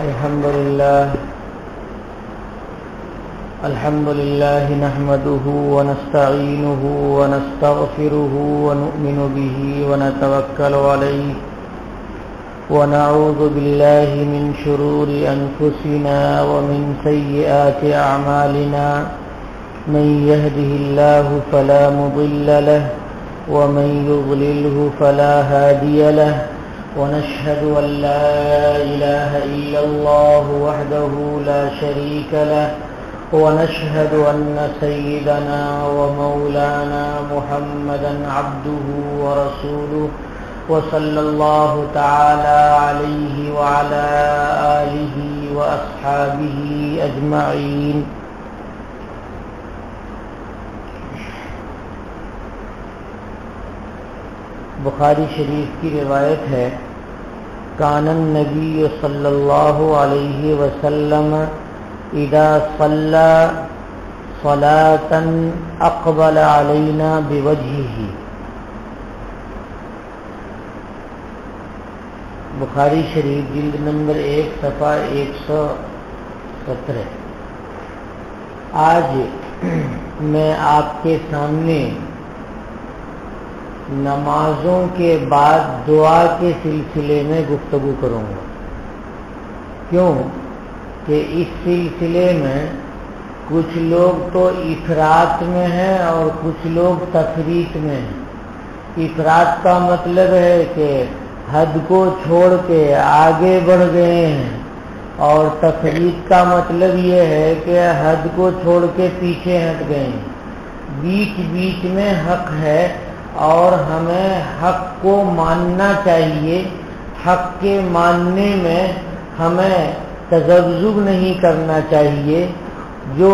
الحمد لله نحمده ونستعينه ونستغفره ونؤمن به ونتوكل عليه ونعوذ بالله من شرور أنفسنا ومن سيئات أعمالنا من يهده الله فلا مضل له ومن يضلله فلا هادي له ونشهد أن لا إله إلا الله وحده لا شريك له ونشهد أن سيدنا ومولانا محمدا عبده ورسوله وصلى الله تعالى عليه وعلى آله وأصحابه أجمعين. بخاری شریف کی روایت ہے، کان النبی صلی اللہ علیہ وسلم اذا صلى صلاة اقبل علینا بوجهه. بخاری شریف جلد نمبر 1 صفحہ 117. آج میں آپ کے سامنے نمازوں کے بعد دعا کے سلسلے میں گفتگو کروں گا. کیوں کہ اس سلسلے میں کچھ لوگ تو افراط میں ہیں اور کچھ لوگ تفریط میں ہیں. افراط کا مطلب ہے کہ حد کو چھوڑ کے آگے بڑھ گئے ہیں، اور تفریط کا مطلب یہ ہے کہ حد کو چھوڑ کے پیچھے ہٹ گئے ہیں. بیچ بیچ میں حق ہے اور ہمیں حق کو ماننا چاہیے. حق کے ماننے میں ہمیں تذبذب نہیں کرنا چاہیے. جو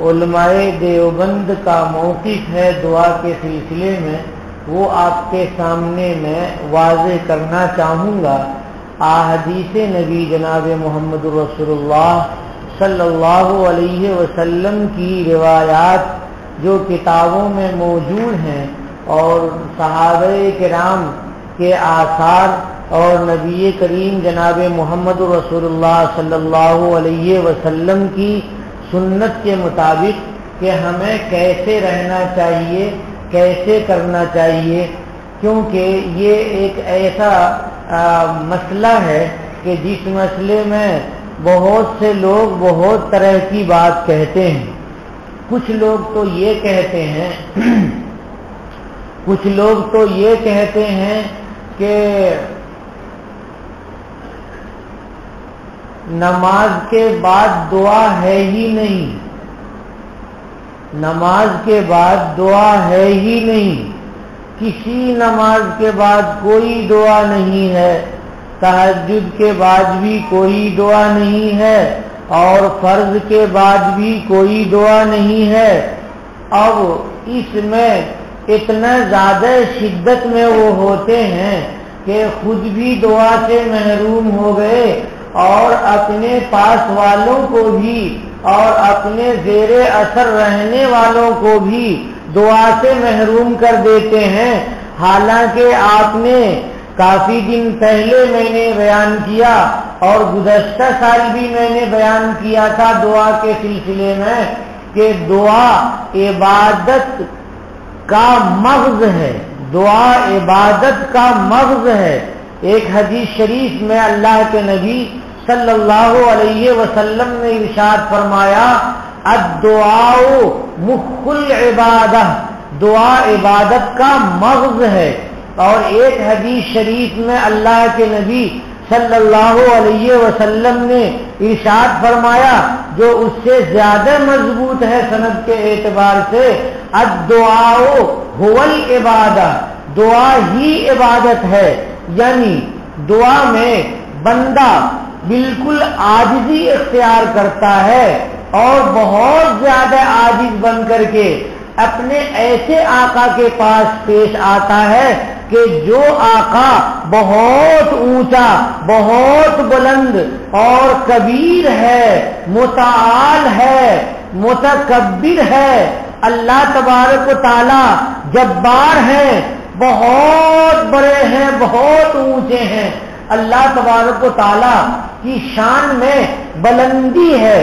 علماء دیوبند کا موقف ہے دعا کے سلسلے میں، وہ آپ کے سامنے میں واضح کرنا چاہوں گا. احادیث نبی جناب محمد رسول اللہ صلی اللہ علیہ وسلم کی روایات جو کتابوں میں موجود ہیں، اور صحابہ کرام کے آثار اور نبی کریم جناب محمد رسول اللہ صلی اللہ علیہ وسلم کی سنت کے مطابق کہ ہمیں کیسے رہنا چاہیے، کیسے کرنا چاہیے. کیونکہ یہ ایک ایسا مسئلہ ہے کہ جس مسئلے میں بہت سے لوگ بہت طرح کی بات کہتے ہیں. کچھ لوگ تو یہ کہتے ہیں کہ نماز کے بعد دعا ہے ہی نہیں، نماز کے بعد دعا ہے ہی نہیں، کسی نماز کے بعد کوئی دعا نہیں ہے، تہجد کے بعد بھی کوئی دعا نہیں ہے، اور فرض کے بعد بھی کوئی دعا نہیں ہے. اب اس میں اتنا زیادہ شدت میں وہ ہوتے ہیں کہ خود بھی دعا سے محروم ہو گئے اور اپنے پاس والوں کو بھی اور اپنے زیر اثر رہنے والوں کو بھی دعا سے محروم کر دیتے ہیں. حالانکہ آپ نے کافی دن پہلے میں نے بیان کیا اور گزشتہ سال بھی میں نے بیان کیا تھا دعا کے سلسلے میں کہ دعا عبادت کا مغز ہے. دعا عبادت کا مغز ہے. ایک حدیث شریف میں اللہ کے نبی صلی اللہ علیہ وسلم نے ارشاد فرمایا، الدعاء مخ العبادہ، دعا عبادت کا مغز ہے. اور ایک حدیث شریف میں اللہ کے نبی صلی اللہ علیہ وسلم نے ارشاد فرمایا جو اس سے زیادہ مضبوط ہے سند کے اعتبار سے، الدعاء هو العبادہ، دعا ہی عبادت ہے. یعنی دعا میں بندہ بالکل عاجزی اختیار کرتا ہے اور بہت زیادہ عاجز بن کر کے اپنے ایسے آقا کے پاس پیش آتا ہے کہ جو آقا بہت اونچا، بہت بلند اور کبیر ہے، متعال ہے، متکبر ہے. اللہ تبارک و تعالی جبار ہیں، بہت بڑے ہیں، بہت اونچے ہیں. اللہ تبارک و تعالی کی شان میں بلندی ہے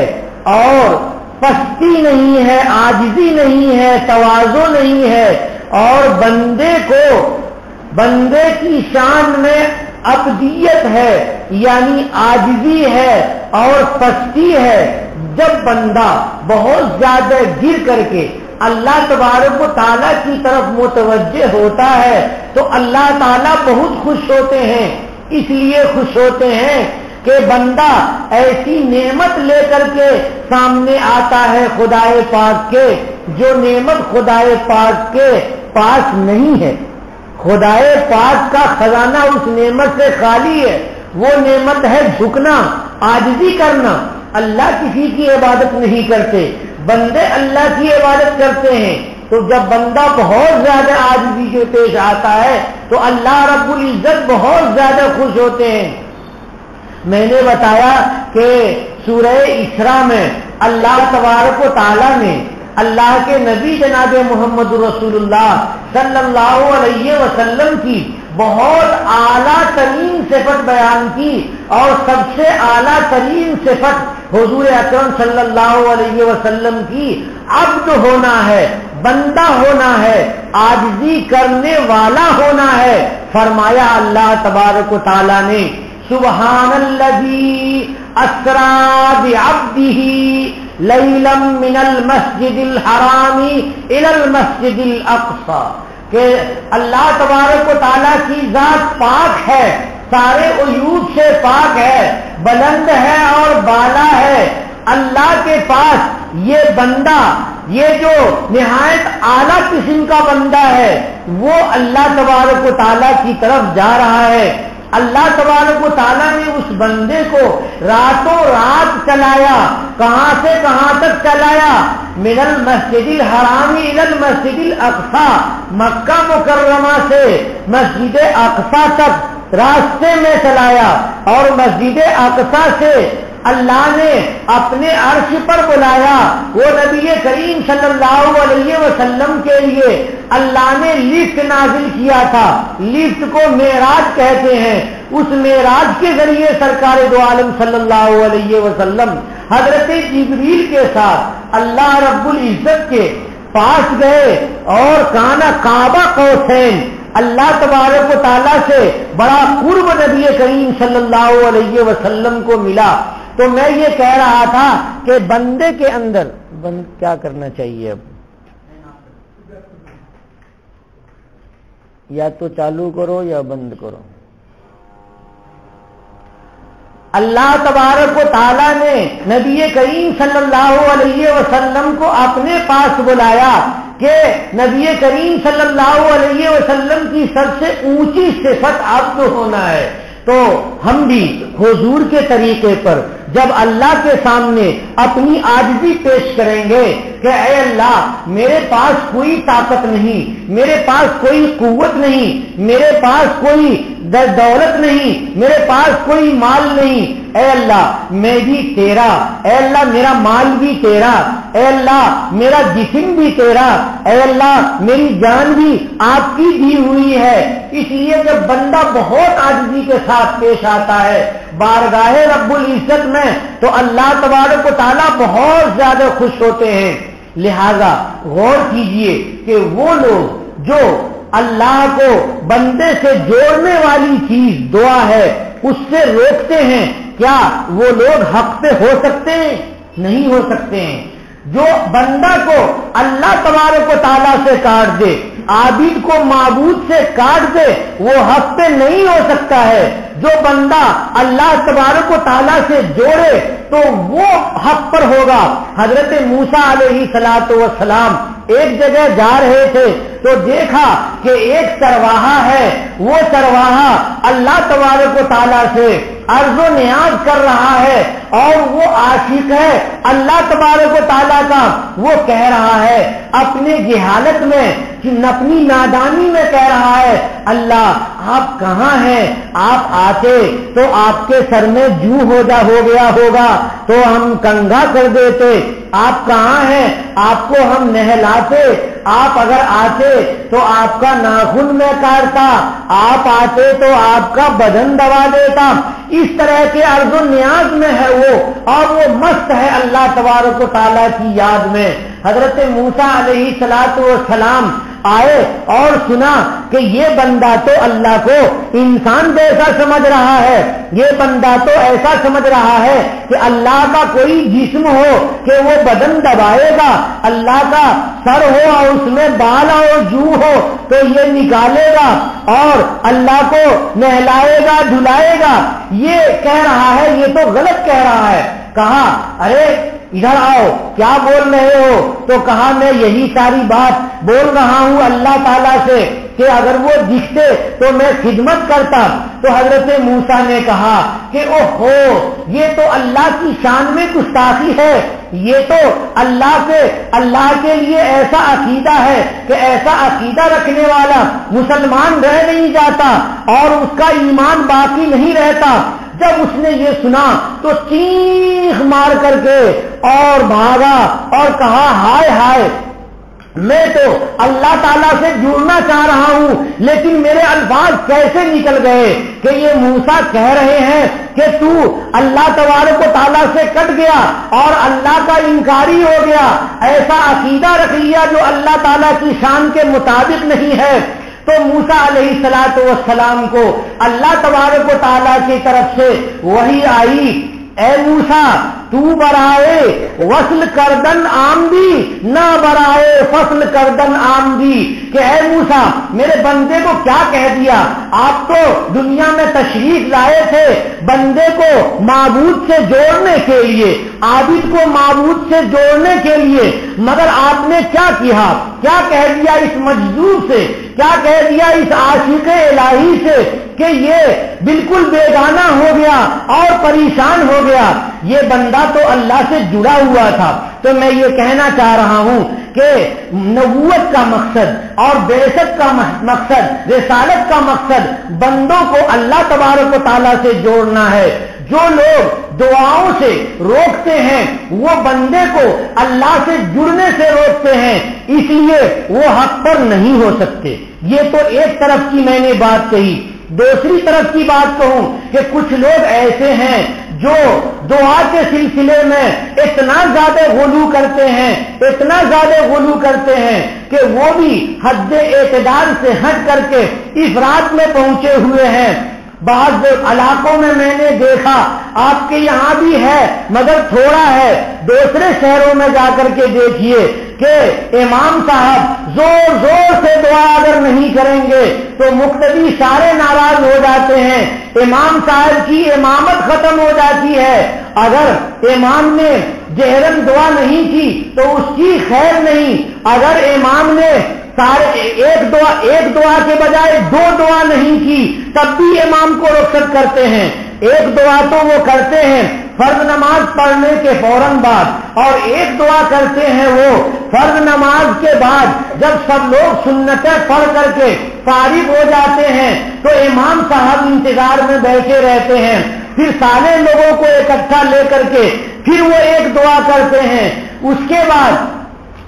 اور پستی نہیں ہے، عاجزی نہیں ہے، تواضع نہیں ہے، اور بندے کی شان میں ابدیت ہے، یعنی عاجزی ہے اور پستی ہے۔ جب بندہ بہت زیادہ گر کر کے اللہ تبارک و تعالیٰ کی طرف متوجہ ہوتا ہے تو اللہ تعالیٰ بہت خوش ہوتے ہیں۔ اس لیے خوش ہوتے ہیں کہ بندہ ایسی نعمت لے کر کے سامنے آتا ہے خدائے پاک کے، جو نعمت خدائے پاک کے پاس نہیں ہے۔ خدائے پاک کا خزانہ اس نعمت سے خالی ہے۔ وہ نعمت ہے جھکنا، عاجزی کرنا۔ اللہ کسی کی عبادت نہیں کرتے، بندے اللہ کی عبادت کرتے ہیں۔ تو جب بندہ بہت زیادہ عاجزی کے پیش آتا ہے تو اللہ رب العزت بہت زیادہ خوش ہوتے ہیں۔ میں نے بتایا کہ سورہ اسراء میں اللہ تبارک و تعالیٰ نے اللہ کے نبی جناب محمد رسول اللہ صلی اللہ علیہ وسلم کی بہت اعلیٰ ترین صفت بیان کی، اور سب سے اعلیٰ ترین صفت حضور اکرم صلی اللہ علیہ وسلم کی عبد ہونا ہے، بندہ ہونا ہے، عاجزی کرنے والا ہونا ہے۔ فرمایا اللہ تبارک و تعالیٰ نے سبحان الذی اسری بعبدہ لیلا من المسجد الحرام الی المسجد الاقصی، کہ اللہ تبارک و تعالیٰ کی ذات پاک ہے، سارے عیوب سے پاک ہے، بلند ہے اور بالا ہے۔ اللہ کے پاس یہ بندہ، یہ جو نہایت اعلیٰ قسم کا بندہ ہے، وہ اللہ تبارک و تعالیٰ کی طرف جا رہا ہے۔ اللہ تبارک و تعالیٰ نے اس بندے کو راتوں رات چلایا۔ کہاں سے کہاں تک چلایا؟ من المسجد الحرام الی المسجد الاقصی، مکہ مکرمہ سے مسجد اقصی تک راستے میں چلایا، اور مسجد اقصی سے اللہ نے اپنے عرش پر بلایا۔ وہ نبی کریم صلی اللہ علیہ وسلم کے لیے اللہ نے لفٹ نازل کیا تھا، لفٹ کو معراج کہتے ہیں۔ اس معراج کے ذریعے سرکار دو عالم صلی اللہ علیہ وسلم حضرت جبریل کے ساتھ اللہ رب العزت کے پاس گئے، اور کانا کعبہ قوسین، اللہ تبارک و تعالیٰ سے بڑا قرب نبی کریم صلی اللہ علیہ وسلم کو ملا۔ تو میں یہ کہہ رہا تھا کہ بندے کے اندر کیا کرنا چاہیے؟ اب یا تو چالو کرو یا بند کرو۔ اللہ تبارک و تعالیٰ نے نبی کریم صلی اللہ علیہ وسلم کو اپنے پاس بلایا کہ نبی کریم صلی اللہ علیہ وسلم کی سب سے اونچی صفت عبد ہونا ہے۔ تو ہم بھی حضور کے طریقے پر جب اللہ کے سامنے اپنی عاجزی پیش کریں گے کہ اے اللہ میرے پاس کوئی طاقت نہیں، میرے پاس کوئی قوت نہیں، میرے پاس کوئی دولت نہیں، میرے پاس کوئی مال نہیں، اے اللہ میں بھی تیرا، اے اللہ میرا مال بھی تیرا، اے اللہ میرا جسم بھی تیرا، اے اللہ میری جان بھی آپ کی دی ہوئی ہے۔ اس لیے جب بندہ بہت عاجزی کے ساتھ پیش آتا ہے بارگاہ رب العزت میں تو اللہ تبارک و تعالیٰ بہت زیادہ خوش ہوتے ہیں۔ لہذا غور کیجئے کہ وہ لوگ جو اللہ کو بندے سے جوڑنے والی چیز دعا ہے اس سے روکتے ہیں، کیا وہ لوگ حق پہ ہو سکتے ہیں؟ نہیں ہو سکتے ہیں۔ جو بندہ کو اللہ تبارک و تعالیٰ سے کاٹ دے، عابد کو معبود سے کاٹ دے، وہ حق پہ نہیں ہو سکتا ہے۔ جو بندہ اللہ تبارک و تعالیٰ سے جوڑے تو وہ حق پر ہوگا۔ حضرت موسیٰ علیہ الصلوۃ والسلام ایک جگہ جا رہے تھے تو دیکھا کہ ایک چرواہا ہے، وہ چرواہا اللہ تبارک و تعالیٰ سے عرض و نیاز کر رہا ہے، اور وہ عاشق ہے اللہ تبارک و تعالیٰ کا۔ وہ کہہ رہا ہے اپنے جہالت میں، اپنی نادانی میں کہہ رہا ہے اللہ آپ کہاں ہیں؟ آپ آتے تو آپ کے سر میں جو ہو گیا ہوگا تو ہم کنگھا کر دیتے. آپ کہاں ہیں؟ آپ کو ہم نہلاتے. آپ اگر آتے تو آپ کا ناخن میں کاٹتا. آپ آتے تو آپ کا بدن دبا دیتا. اس طرح کے عرض و نیاز میں ہے وہ، اور وہ مست ہے اللہ تبارک و تعالیٰ کی یاد میں. حضرت موسیٰ علیہ الصلاۃ والسلام آئے اور سنا کہ یہ بندہ تو اللہ کو انسان جیسا سمجھ رہا ہے، یہ بندہ تو ایسا سمجھ رہا ہے کہ اللہ کا کوئی جسم ہو کہ وہ بدن دبائے گا، اللہ کا سر ہو اور اس میں بال اور جو ہو تو یہ نکالے گا اور اللہ کو نہلائے گا دھلائے گا. یہ کہہ رہا ہے، یہ تو غلط کہہ رہا ہے. کہا ارے ادھر آؤ، کیا بول رہے ہو؟ تو کہا میں یہی ساری بات بول رہا ہوں اللہ تعالیٰ سے کہ اگر وہ دکھتے تو میں خدمت کرتا. تو حضرت موسیٰ نے کہا کہ اوہو، یہ تو اللہ کی شان میں گستاخی ہے. یہ تو اللہ کے لیے ایسا عقیدہ ہے کہ ایسا عقیدہ رکھنے والا مسلمان رہ نہیں جاتا اور اس کا ایمان باقی نہیں رہتا. جب اس نے یہ سنا تو چیخ مار کر کے اور بھاگا اور کہا ہائے ہائے، میں تو اللہ تعالیٰ سے جڑنا چاہ رہا ہوں لیکن میرے الفاظ کیسے نکل گئے کہ یہ موسیٰ کہہ رہے ہیں کہ تو اللہ تبارک و تعالیٰ سے کٹ گیا اور اللہ کا انکاری ہو گیا، ایسا عقیدہ رکھ لیا جو اللہ تعالیٰ کی شان کے مطابق نہیں ہے. تو موسیٰ علیہ الصلاۃ والسلام کو اللہ تبارک و تعالیٰ کی طرف سے وحی آئی، اے موسیٰ تو برائے وصل کردن آمدی نہ برائے فصل کردن آمدی، کہ اے موسیٰ میرے بندے کو کیا کہہ دیا؟ آپ تو دنیا میں تشریف لائے تھے بندے کو معبود سے جوڑنے کے لیے، عابد کو معبود سے جوڑنے کے لیے، مگر آپ نے کیا کیا؟ کیا کہہ دیا اس مجذوب سے، کیا کہہ دیا اس عاشق الہی سے کہ یہ بالکل بیگانہ ہو گیا اور پریشان ہو گیا. یہ بندہ تو اللہ سے جڑا ہوا تھا. تو میں یہ کہنا چاہ رہا ہوں کہ نبوت کا مقصد اور بعثت کا مقصد، رسالت کا مقصد بندوں کو اللہ تبارک و تعالیٰ سے جوڑنا ہے. جو لوگ دعاؤں سے روکتے ہیں وہ بندے کو اللہ سے جڑنے سے روکتے ہیں، اس لیے وہ حق پر نہیں ہو سکتے. یہ تو ایک طرف کی میں نے بات کہی. دوسری طرف کی بات کہوں کہ کچھ لوگ ایسے ہیں جو دعا کے سلسلے میں اتنا زیادہ غلو کرتے ہیں، اتنا زیادہ غلو کرتے ہیں کہ وہ بھی حد اعتدال سے ہٹ کر کے افراط میں پہنچے ہوئے ہیں. بعض علاقوں میں نے دیکھا، آپ کے یہاں بھی ہے مگر تھوڑا ہے، دوسرے شہروں میں جا کر کے دیکھیے کہ امام صاحب زور زور سے دعا اگر نہیں کریں گے تو مقتدی سارے ناراض ہو جاتے ہیں، امام صاحب کی امامت ختم ہو جاتی ہے. اگر امام نے جہرن دعا نہیں کی تو اس کی خیر نہیں، اگر امام نے ایک دعا کے بجائے دو دعا نہیں کی تب بھی امام کو رخصت کرتے ہیں. ایک دعا تو وہ کرتے ہیں فرض نماز پڑھنے کے فوراً بعد، اور ایک دعا کرتے ہیں وہ فرض نماز کے بعد جب سب لوگ سنتیں پڑھ کر کے فارغ ہو جاتے ہیں تو امام صاحب انتظار میں بیٹھے رہتے ہیں. پھر سارے لوگوں کو اکٹھا لے کر کے پھر وہ ایک دعا کرتے ہیں. اس کے بعد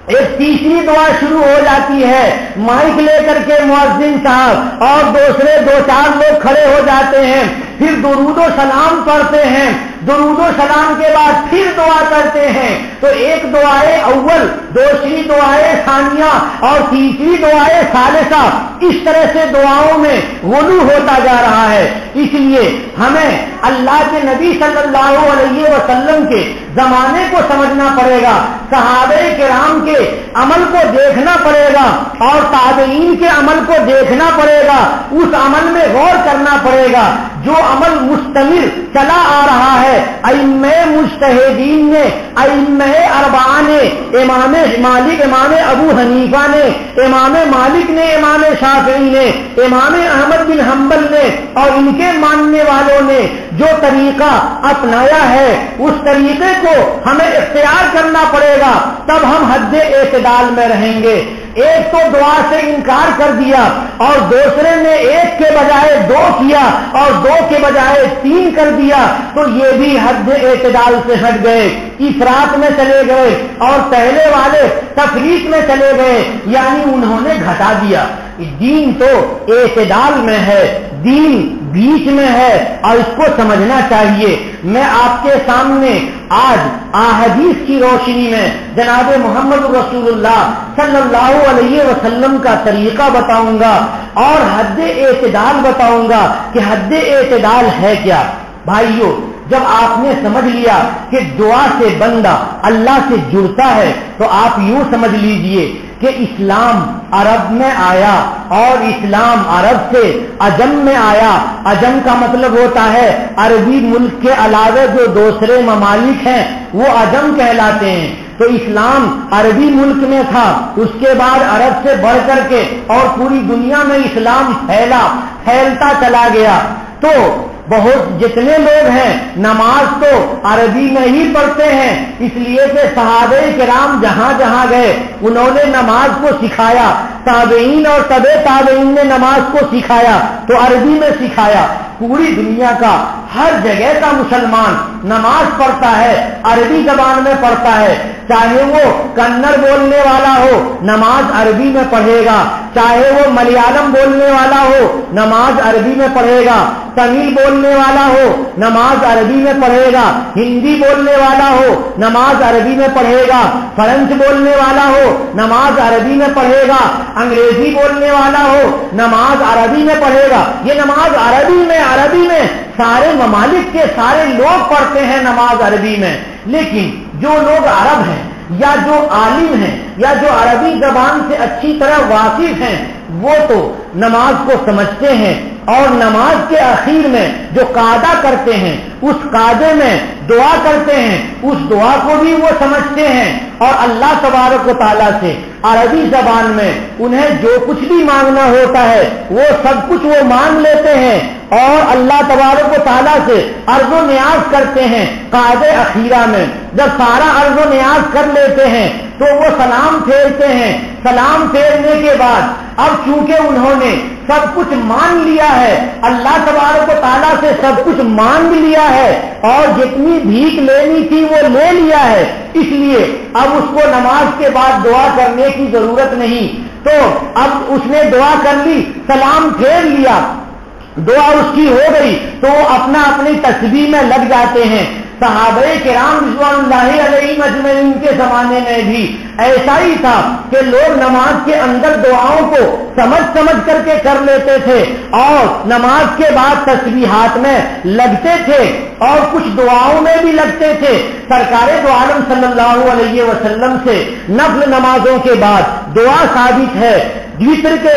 ایک تیسری دعا شروع ہو جاتی ہے، مائک لے کر کے مؤذن صاحب اور دوسرے دو چار لوگ کھڑے ہو جاتے ہیں، پھر درود و سلام پڑھتے ہیں، درود و سلام کے بعد پھر دعا کرتے ہیں. تو ایک دعائے اول، دوسری دعائے ثانیہ اور تیسری دعائے ثالثہ، اس طرح سے دعاؤں میں غلو ہوتا جا رہا ہے. اس لیے ہمیں اللہ کے نبی صلی اللہ علیہ وسلم کے زمانے کو سمجھنا پڑے گا، صحابہ کرام کے عمل کو دیکھنا پڑے گا اور تابعین کے عمل کو دیکھنا پڑے گا. اس عمل میں غور کرنا پڑے گا جو عمل مستمر چلا آ رہا ہے. ائمہ مجتہدین نے، ائمہ اربعہ نے، امام مالک، امام ابو حنیفہ نے، امام مالک نے، امام شافعی نے، امام احمد بن حنبل نے اور ان کے ماننے والوں نے جو طریقہ اپنایا ہے اس طریقے کو ہمیں اختیار کرنا پڑے گا، تب ہم حد اعتدال میں رہیں گے. ایک تو دعا سے انکار کر دیا اور دوسرے نے ایک کے بجائے دو کیا اور دو کے بجائے تین کر دیا تو یہ بھی حد اعتدال سے ہٹ گئے، افراط میں چلے گئے، اور پہلے والے تفریط میں چلے گئے، یعنی انہوں نے گھٹا دیا۔ دین تو اعتدال میں ہے، دین بیچ میں ہے اور اس کو سمجھنا چاہیے۔ میں آپ کے سامنے آج احادیث کی روشنی میں جناب محمد رسول اللہ صلی اللہ علیہ وسلم کا طریقہ بتاؤں گا اور حد اعتدال بتاؤں گا کہ حد اعتدال ہے کیا۔ بھائیو، جب آپ نے سمجھ لیا کہ دعا سے بندہ اللہ سے جڑتا ہے تو آپ یوں سمجھ لیجئے کہ اسلام عرب میں آیا اور اسلام عرب سے عجم میں آیا۔ عجم کا مطلب ہوتا ہے عربی ملک کے علاوہ جو دوسرے ممالک ہیں وہ عجم کہلاتے ہیں۔ تو اسلام عربی ملک میں تھا، اس کے بعد عرب سے بڑھ کر کے اور پوری دنیا میں اسلام پھیلتا چلا گیا۔ تو بہت جتنے لوگ ہیں نماز تو عربی میں ہی پڑھتے ہیں، اس لیے کہ صحابہ کرام جہاں جہاں گئے انہوں نے نماز کو سکھایا، تابعین اور تبع تابعین نے نماز کو سکھایا تو عربی میں سکھایا۔ پوری دنیا کا ہر جگہ کا مسلمان نماز پڑھتا ہے، عربی زبان میں پڑھتا ہے، چاہے وہ کنڑ بولنے والا ہو نماز عربی میں پڑھے گا، چاہے وہ ملیالم بولنے والا ہو نماز عربی میں پڑھے گا، تمل بولنے والا ہو نماز عربی میں پڑھے گا، ہندی بولنے والا ہو نماز عربی میں پڑھے گا، فرنچ بولنے والا ہو نماز عربی میں پڑھے گا، انگریزی بولنے والا ہو نماز عربی میں پڑھے گا۔ یہ نماز عربی میں سارے ممالک کے سارے لوگ پڑھتے ہیں نماز عربی میں، لیکن جو لوگ عرب ہیں یا جو عالم ہیں یا جو عربی زبان سے اچھی طرح واقف ہیں وہ تو نماز کو سمجھتے ہیں اور نماز کے اخیر میں جو قاعدہ کرتے ہیں اس قاعدے میں دعا کرتے ہیں، اس دعا کو بھی وہ سمجھتے ہیں اور اللہ تبارک و تعالیٰ سے عربی زبان میں انہیں جو کچھ بھی مانگنا ہوتا ہے وہ سب کچھ وہ مانگ لیتے ہیں اور اللہ تبارک و تعالیٰ سے عرض و نیاز کرتے ہیں۔ قاعدے اخیرہ میں جب سارا عرض و نیاز کر لیتے ہیں تو وہ سلام پھیرتے ہیں، سلام پھیرنے کے بعد اب چونکہ انہوں نے سب کچھ مان لیا ہے، اللہ تبارک و تعالیٰ سے سب کچھ مانگ لیا ہے اور جتنی بھیک لینی تھی وہ لے لیا ہے، اس لیے اب اس کو نماز کے بعد دعا کرنے کی ضرورت نہیں۔ تو اب اس نے دعا کر لی، سلام پھیر لیا، دعا اس کی ہو گئی تو وہ اپنا اپنی تسبیح میں لگ جاتے ہیں۔ صحابہ کرام رضوان اللہ علیہم اجمعین کے زمانے میں بھی ایسا ہی تھا کہ لوگ نماز کے اندر دعاؤں کو سمجھ کر کے کر لیتے تھے اور نماز کے بعد تسبیحات میں لگتے تھے اور کچھ دعاؤں میں بھی لگتے تھے۔ سرکار دو عالم صلی اللہ علیہ وسلم سے نفل نمازوں کے بعد دعا ثابت ہے، وتر کے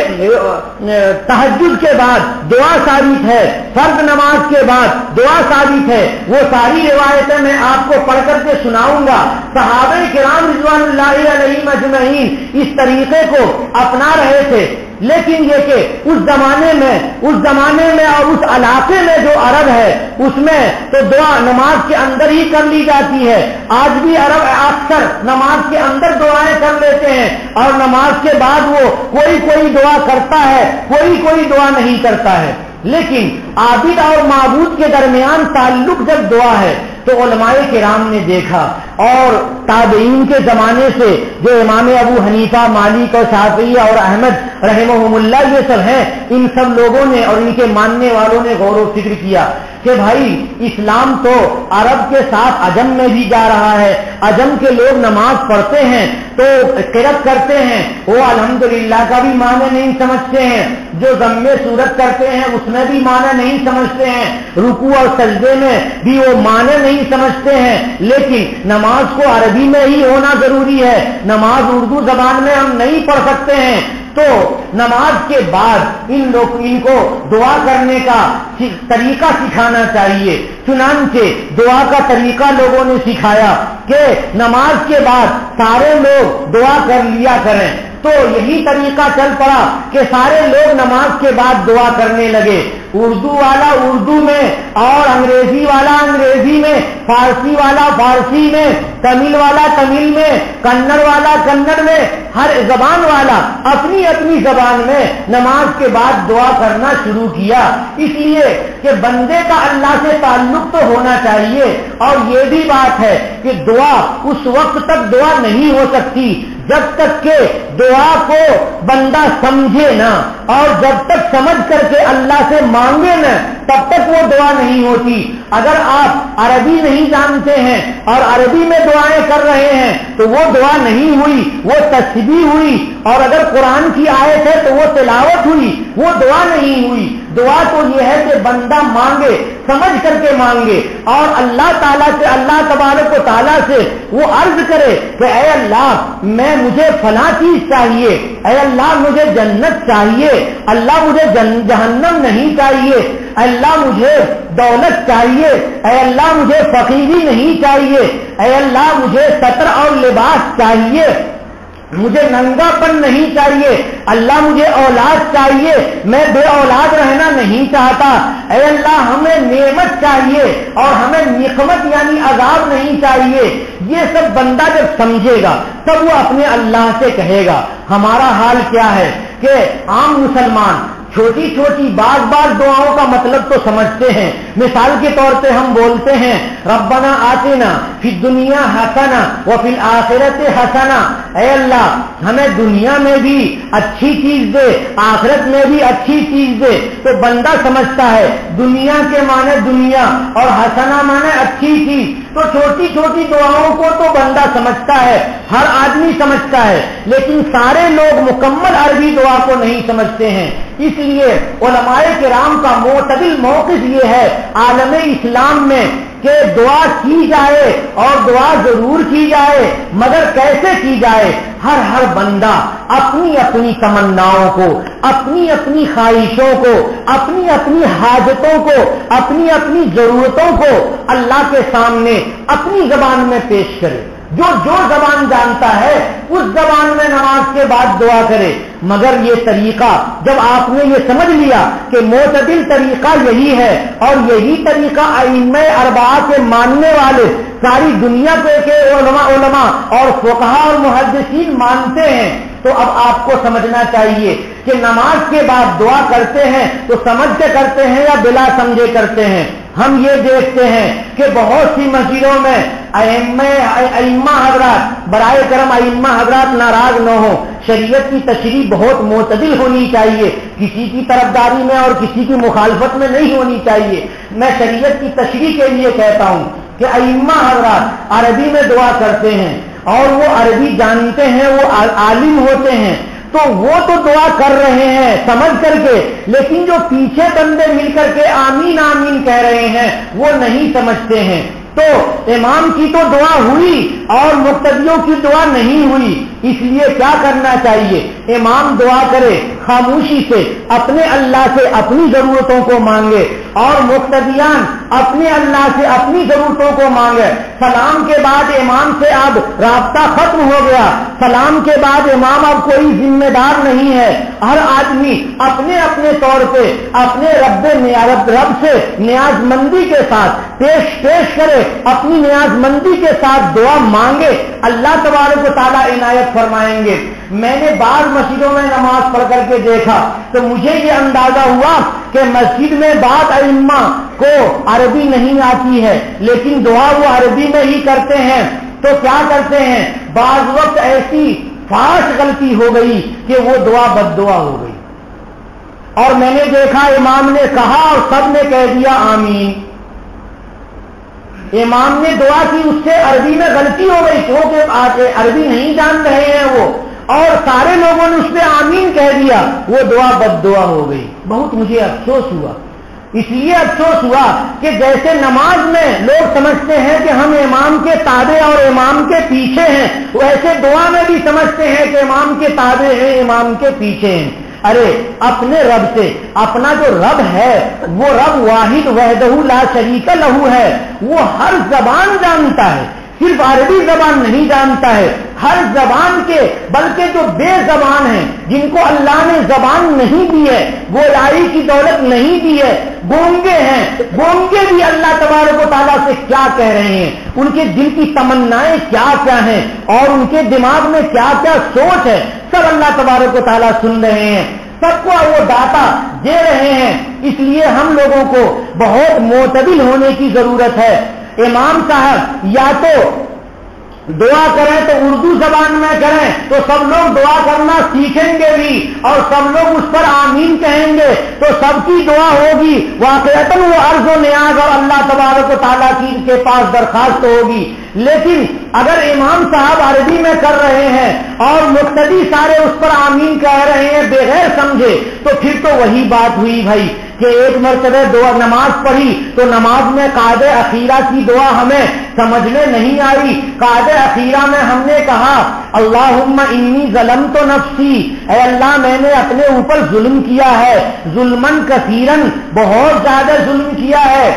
تہجد کے بعد دعا ثابت ہے، فرض نماز کے بعد دعا ثابت ہے۔ وہ ساری روایتیں میں آپ کو پڑھ کر کے سناؤں گا۔ صحابہ کرام رضوان اللہ علیہم اجمعین اس طریقے کو اپنا رہے تھے، لیکن یہ کہ اس زمانے میں اور اس علاقے میں جو عرب ہے اس میں تو دعا نماز کے اندر ہی کر لی جاتی ہے۔ آج بھی عرب اکثر نماز کے اندر دعائیں کر لیتے ہیں اور نماز کے بعد وہ کوئی دعا کرتا ہے، کوئی دعا نہیں کرتا ہے۔ لیکن عابد اور معبود کے درمیان تعلق جب دعا ہے تو علماء کرام نے دیکھا اور تابعین کے زمانے سے جو امام ابو حنیفہ، مالک اور شافعی اور احمد رحمہم اللہ یہ سب ہیں، ان سب لوگوں نے اور ان کے ماننے والوں نے غور و فکر کیا کہ بھائی اسلام تو عرب کے ساتھ عجم میں بھی جا رہا ہے، عجم کے لوگ نماز پڑھتے ہیں تو قرأت کرتے ہیں، وہ الحمدللہ کا بھی معنی نہیں سمجھتے ہیں، جو ضم صورت کرتے ہیں اس میں بھی معنی نہیں سمجھتے ہیں، رکوع اور سجدے میں بھی وہ معنی نہیں سمجھتے ہیں، لیکن نماز کو عربی میں ہی ہونا ضروری ہے، نماز اردو زبان میں ہم نہیں پڑھ سکتے ہیں۔ تو نماز کے بعد ان کو دعا کرنے کا طریقہ سکھانا چاہیے۔ چنانچہ دعا کا طریقہ لوگوں نے سکھایا کہ نماز کے بعد سارے لوگ دعا کر لیا کریں۔ تو یہی طریقہ چل پڑا کہ سارے لوگ نماز کے بعد دعا کرنے لگے، اردو والا اردو میں اور انگریزی والا انگریزی میں، فارسی والا فارسی میں، تمل والا تمل میں، کنڑ والا کنڑ میں، ہر زبان والا اپنی اپنی زبان میں نماز کے بعد دعا کرنا شروع کیا، اس لیے کہ بندے کا اللہ سے تعلق تو ہونا چاہیے، اور یہ بھی بات ہے کہ دعا اس وقت تک دعا نہیں ہو سکتی جب تک کہ دعا کو بندہ سمجھے نہ، اور جب تک سمجھ کر کے اللہ سے مانگے نہ تب تک وہ دعا نہیں ہوتی۔ اگر آپ عربی نہیں جانتے ہیں اور عربی میں دعائیں کر رہے ہیں تو وہ دعا نہیں ہوئی، وہ تسبیح ہوئی، اور اگر قرآن کی آیت ہے تو وہ تلاوت ہوئی، وہ دعا نہیں ہوئی۔ دعا تو یہ ہے کہ بندہ مانگے، سمجھ کر کے مانگے، اور اللہ تعالیٰ سے، اللہ تبارک و تعالیٰ سے وہ عرض کرے کہ اے اللہ مجھے فلاں چیز چاہیے، اے اللہ مجھے جنت چاہیے، اللہ مجھے جہنم نہیں چاہیے، اللہ مجھے دولت چاہیے، اے اللہ مجھے فقیری نہیں چاہیے، اے اللہ مجھے ستر اور لباس چاہیے، مجھے ننگا پن نہیں چاہیے، اللہ مجھے اولاد چاہیے، میں بے اولاد رہنا نہیں چاہتا، اے اللہ ہمیں نعمت چاہیے اور ہمیں نقمت یعنی عذاب نہیں چاہیے۔ یہ سب بندہ جب سمجھے گا تب وہ اپنے اللہ سے کہے گا۔ ہمارا حال کیا ہے کہ عام مسلمان چھوٹی چھوٹی بار دعاؤں کا مطلب تو سمجھتے ہیں۔ مثال کے طور پہ ہم بولتے ہیں ربنا آتنا فی الدنیا حسنہ وفی الآخرۃ حسنہ، اے اللہ ہمیں دنیا میں بھی اچھی چیز دے، آخرت میں بھی اچھی چیز دے۔ تو بندہ سمجھتا ہے دنیا کے معنی دنیا اور حسنہ معنی اچھی چیز، تو چھوٹی چھوٹی دعاؤں کو تو بندہ سمجھتا ہے، ہر آدمی سمجھتا ہے، لیکن سارے لوگ مکمل عربی دعا کو نہیں سمجھتے ہیں۔ اس لیے علماء کرام کا معتدل موقف یہ ہے عالم اسلام میں کہ دعا کی جائے اور دعا ضرور کی جائے، مگر کیسے کی جائے؟ ہر بندہ اپنی اپنی تمناؤں کو، اپنی اپنی خواہشوں کو، اپنی اپنی حاجتوں کو، اپنی اپنی ضرورتوں کو اللہ کے سامنے اپنی زبان میں پیش کرے۔ جو زبان جانتا ہے اس زبان میں نماز کے بعد دعا کرے۔ مگر یہ طریقہ جب آپ نے یہ سمجھ لیا کہ معتدل طریقہ یہی ہے اور یہی طریقہ ائمہ اربعہ کے ماننے والے ساری دنیا کے علماء اور فقہاء اور محدثین مانتے ہیں، تو اب آپ کو سمجھنا چاہیے کہ نماز کے بعد دعا کرتے ہیں تو سمجھ کے کرتے ہیں یا بلا سمجھے کرتے ہیں۔ ہم یہ دیکھتے ہیں کہ بہت سی مسجدوں میں ائمہ حضرات، برائے کرم ائمہ حضرات ناراض نہ ہو، شریعت کی تشریح بہت معتدل ہونی چاہیے، کسی کی طرفداری میں اور کسی کی مخالفت میں نہیں ہونی چاہیے۔ میں شریعت کی تشریح کے لیے کہتا ہوں کہ ائمہ حضرات عربی میں دعا کرتے ہیں اور وہ عربی جانتے ہیں، وہ عالم ہوتے ہیں، تو وہ تو دعا کر رہے ہیں سمجھ کر کے، لیکن جو پیچھے بندے مل کر کے آمین آمین کہہ رہے ہیں وہ نہیں سمجھتے ہیں۔ تو امام کی تو دعا ہوئی اور مقتدیوں کی دعا نہیں ہوئی، اس لیے کیا کرنا چاہیے؟ امام دعا کرے خاموشی سے، اپنے اللہ سے اپنی ضرورتوں کو مانگے، اور مقتدیان اپنے اللہ سے اپنی ضرورتوں کو مانگے۔ سلام کے بعد امام سے اب رابطہ ختم ہو گیا، سلام کے بعد امام اب کوئی ذمہ دار نہیں ہے، ہر آدمی اپنے اپنے طور پہ اپنے رب سے نیاز مندی کے ساتھ پیش کرے، اپنی نیاز مندی کے ساتھ دعا مانگے، اللہ تبارک و تعالیٰ عنایت فرمائیں گے۔ میں نے بعض مسجدوں میں نماز پڑھ کر کے دیکھا تو مجھے یہ اندازہ ہوا کہ مسجد میں بعض ائمہ کو عربی نہیں آتی ہے لیکن دعا وہ عربی میں ہی کرتے ہیں، تو کیا کرتے ہیں؟ بعض وقت ایسی فاحش غلطی ہو گئی کہ وہ دعا بد دعا ہو گئی، اور میں نے دیکھا امام نے کہا اور سب نے کہہ دیا آمین۔ امام نے دعا کی، اس سے عربی میں غلطی ہو گئی کیونکہ عربی نہیں جان رہے ہیں وہ، اور سارے لوگوں نے اس پہ آمین کہہ دیا، وہ دعا بد دعا ہو گئی۔ بہت مجھے افسوس ہوا، اس لیے افسوس ہوا کہ جیسے نماز میں لوگ سمجھتے ہیں کہ ہم امام کے تابع اور امام کے پیچھے ہیں، ویسے دعا میں بھی سمجھتے ہیں کہ امام کے تابع ہیں، امام کے پیچھے ہیں۔ ارے اپنے رب سے، اپنا جو رب ہے وہ رب واحد وحدہ لا شریک لہ ہے، وہ ہر زبان جانتا ہے، صرف عربی زبان نہیں جانتا ہے۔ ہر زبان کے، بلکہ جو بے زبان ہیں، جن کو اللہ نے زبان نہیں دی ہے، گویائی کی دولت نہیں دی ہے، گونگے ہیں، گونگے بھی اللہ تبارک و تعالیٰ سے کیا کہہ رہے ہیں، ان کے دل کی تمنائیں کیا کیا ہیں اور ان کے دماغ میں کیا کیا سوچ ہے، سب اللہ تبارک و تعالیٰ سن رہے ہیں، سب کو وہ ڈاٹا دے رہے ہیں۔ اس لیے ہم لوگوں کو بہت معتدل ہونے کی ضرورت ہے۔ امام صاحب یا تو دعا کریں تو اردو زبان میں کریں تو سب لوگ دعا کرنا سیکھیں گے بھی اور سب لوگ اس پر آمین کہیں گے تو سب کی دعا ہوگی، واقعتاً وہ عرض و نیاز اور اللہ تبارک و تعالیٰ کی کے پاس درخواست ہوگی۔ لیکن اگر امام صاحب عربی میں کر رہے ہیں اور مقتدی سارے اس پر آمین کہہ رہے ہیں بغیر سمجھے، تو پھر تو وہی بات ہوئی بھائی کہ ایک مرتبہ دعا نماز پڑھی تو نماز میں قاعدہ اخیرہ کی دعا ہمیں سمجھ میں نہیں آئی۔ قاعدہ اخیرہ میں ہم نے کہا اللہم انی ظلمت نفسی، اے اللہ میں نے اپنے اوپر ظلم کیا ہے، ظلمن کثیرن، بہت زیادہ ظلم کیا ہے،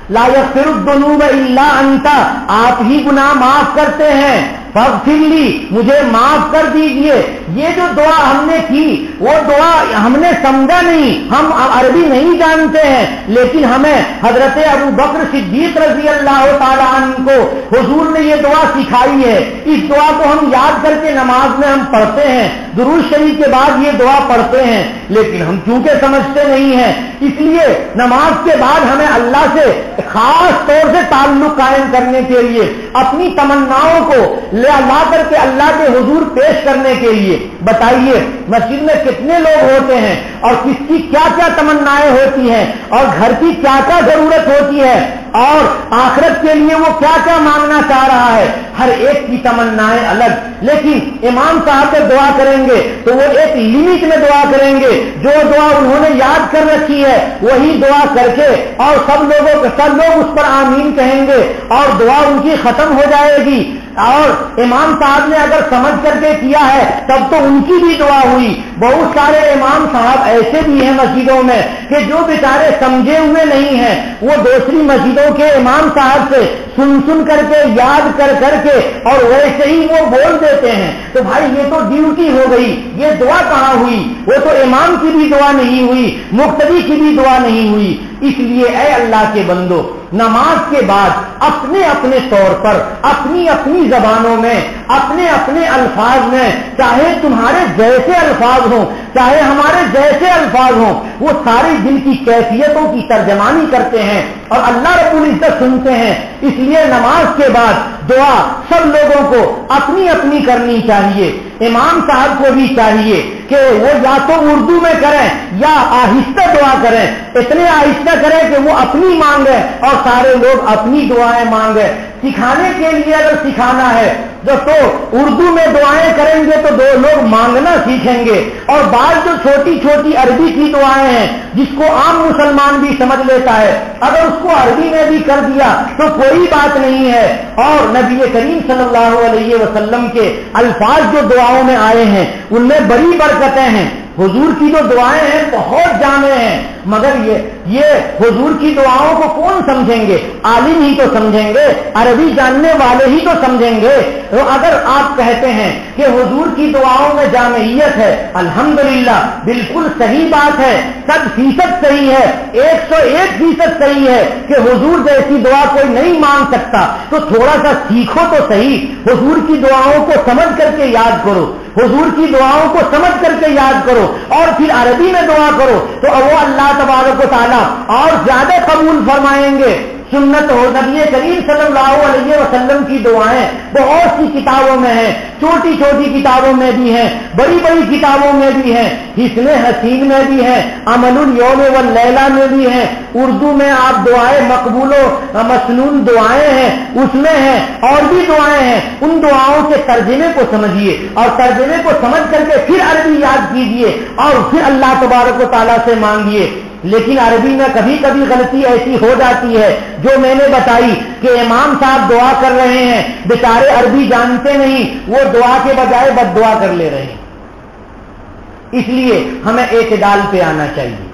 لا یغفر الذنوب الا انت، آپ ہی گناہ معاف کرتے ہیں، فاغفر لی، مجھے معاف کر دیجئے۔ یہ جو دعا ہم نے کی وہ دعا ہم نے سمجھا نہیں، ہم عربی نہیں جانتے ہیں، لیکن ہمیں حضرت ابو بکر صدیق رضی اللہ تعالیٰ عنہ کو حضور نے یہ دعا سکھائی ہے۔ اس دعا کو ہم یاد کر کے نماز میں ہم پڑھتے ہیں، درود شریف کے بعد یہ دعا پڑھتے ہیں، لیکن ہم چونکہ سمجھتے نہیں ہیں، اس لیے نماز کے بعد ہمیں اللہ سے خاص طور سے تعلق قائم کرنے کے لیے اپنی تمناؤں کو لا کر کے اللہ کے حضور پیش کرنے کے لیے، بتائیے مسجد میں کتنے لوگ ہوتے ہیں اور کس کی کیا کیا تمنائیں ہوتی ہیں اور گھر کی کیا کیا ضرورت ہوتی ہے اور آخرت کے لیے وہ کیا کیا مانگنا چاہ رہا ہے، ہر ایک کی تمنائیں الگ۔ لیکن امام صاحب جب دعا کریں گے تو وہ ایک لمٹ میں دعا کریں گے، جو دعا انہوں نے یاد کر رکھی ہے وہی دعا کر کے اور سب لوگ اس پر آمین کہیں گے اور دعا ان کی ختم ہو جائے گی۔ اور امام صاحب نے اگر سمجھ کر کے کیا ہے تب تو ان کی بھی دعا ہوئی۔ بہت سارے امام صاحب ایسے بھی ہیں مسجدوں میں کہ جو بیچارے سمجھے ہوئے نہیں ہیں، وہ دوسری مسجدوں کے امام صاحب سے سن کر کے یاد کر کے اور ویسے ہی وہ بول دیتے ہیں، تو بھائی یہ تو ڈیوٹی ہو گئی، یہ دعا کہاں ہوئی؟ وہ تو امام کی بھی دعا نہیں ہوئی، مقتدی کی بھی دعا نہیں ہوئی۔ اس لیے اے اللہ کے بندو، نماز کے بعد اپنے اپنے طور پر اپنی اپنی زبانوں میں اپنے اپنے الفاظ میں، چاہے تمہارے جیسے الفاظ ہوں چاہے ہمارے جیسے الفاظ ہوں، وہ ساری دل کی کیفیتوں کی ترجمانی کرتے ہیں اور اللہ رب العزت سنتے ہیں۔ اس لیے نماز کے بعد دعا سب لوگوں کو اپنی اپنی کرنی چاہیے۔ امام صاحب کو بھی چاہیے کہ وہ یا تو اردو میں کریں یا آہستہ دعا کریں، اتنے آہستہ کریں کہ وہ اپنی مانگیں اور سارے لوگ اپنی دعائیں مانگیں۔ سکھانے کے لیے اگر سکھانا ہے تو اردو میں دعائیں کریں گے تو دو لوگ مانگنا سیکھیں گے، اور بعض جو چھوٹی چھوٹی عربی کی دعائیں ہیں جس کو عام مسلمان بھی سمجھ لیتا ہے، اگر اس کو عربی میں بھی کر دیا تو کوئی بات نہیں ہے۔ اور نبی کریم صلی اللہ علیہ وسلم کے الفاظ جو دعاؤں میں آئے ہیں ان میں بڑی برکتیں ہیں۔ حضور کی جو دعائیں ہیں بہت جامع ہیں، مگر یہ حضور کی دعاؤں کو کون سمجھیں گے؟ عالم ہی تو سمجھیں گے، عربی جاننے والے ہی تو سمجھیں گے۔ تو اگر آپ کہتے ہیں کہ حضور کی دعاؤں میں جامعیت ہے، الحمدللہ بالکل صحیح بات ہے، 100% صحیح ہے، 101% صحیح ہے کہ حضور جیسی دعا کوئی نہیں مانگ سکتا، تو تھوڑا سا سیکھو تو صحیح، حضور کی دعاؤں کو سمجھ کر کے یاد کرو، حضور کی دعاؤں کو سمجھ کر کے یاد کرو اور پھر عربی میں دعا کرو تو وہ اللہ تبارک و تعالیٰ اور زیادہ قبول فرمائیں گے۔ سنت ہو نبی کریم صلی اللہ علیہ وسلم کی دعائیں بہت سی کتابوں میں ہیں، چھوٹی چھوٹی کتابوں میں بھی ہیں، بڑی بڑی کتابوں میں بھی ہیں، حسن حسین میں بھی ہیں، عمل الیوم واللیلہ میں بھی ہیں، اردو میں آپ دعائیں مقبول و مسنون دعائیں ہیں اس میں ہیں، اور بھی دعائیں ہیں۔ ان دعاؤں کے ترجمے کو سمجھیے اور ترجمے کو سمجھ کر کے پھر عربی یاد کیجیے اور پھر اللہ تبارک و تعالیٰ سے مانگیے۔ لیکن عربی میں کبھی کبھی غلطی ایسی ہو جاتی ہے جو میں نے بتائی کہ امام صاحب دعا کر رہے ہیں، بیچارے عربی جانتے نہیں، وہ دعا کے بجائے بد دعا کر لے رہے ہیں۔ اس لیے ہمیں اعتدال پہ آنا چاہیے۔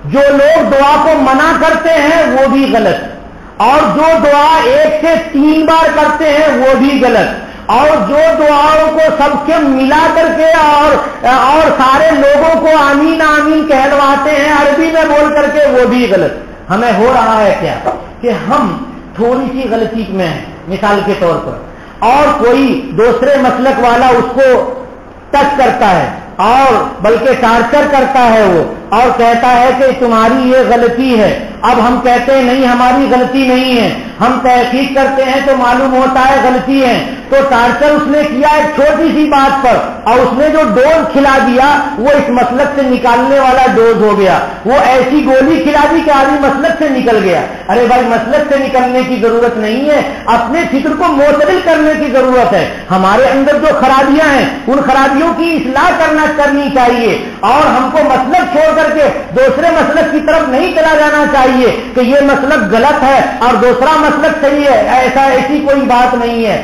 جو لوگ دعا کو منع کرتے ہیں وہ بھی غلط، اور جو دعا 1 سے 3 بار کرتے ہیں وہ بھی غلط، اور جو دعاؤں کو سب کے ملا کر کے اور سارے لوگوں کو آمین آمین کہلواتے ہیں عربی میں بول کر کے وہ بھی غلط۔ ہمیں ہو رہا ہے کیا کہ ہم تھوڑی سی غلطی میں ہیں، مثال کے طور پر، اور کوئی دوسرے مسلک والا اس کو ٹچ کرتا ہے اور بلکہ ٹارچر کرتا ہے وہ، اور کہتا ہے کہ تمہاری یہ غلطی ہے۔ اب ہم کہتے ہیں نہیں ہماری غلطی نہیں ہے، ہم تحقیق کرتے ہیں تو معلوم ہوتا ہے غلطی ہے، تو ٹارچر اس نے کیا ایک چھوٹی سی بات پر، اور اس نے جو ڈوز کھلا دیا وہ اس مسلک سے نکالنے والا ڈوز ہو گیا، وہ ایسی گولی کھلا دی کہ آدمی مسلک سے نکل گیا۔ ارے بھائی مسلک سے نکلنے کی ضرورت نہیں ہے، اپنے فکر کو معتدل کرنے کی ضرورت ہے۔ ہمارے اندر جو خرابیاں ہیں ان خرابیوں کی اصلاح کرنی چاہیے، اور ہم کو مسلک چھوڑ کر کے دوسرے مسلک کی طرف نہیں چلا جانا چاہیے کہ یہ مسلک غلط ہے اور دوسرا مسلک صحیح ہے، ایسی کوئی بات نہیں ہے۔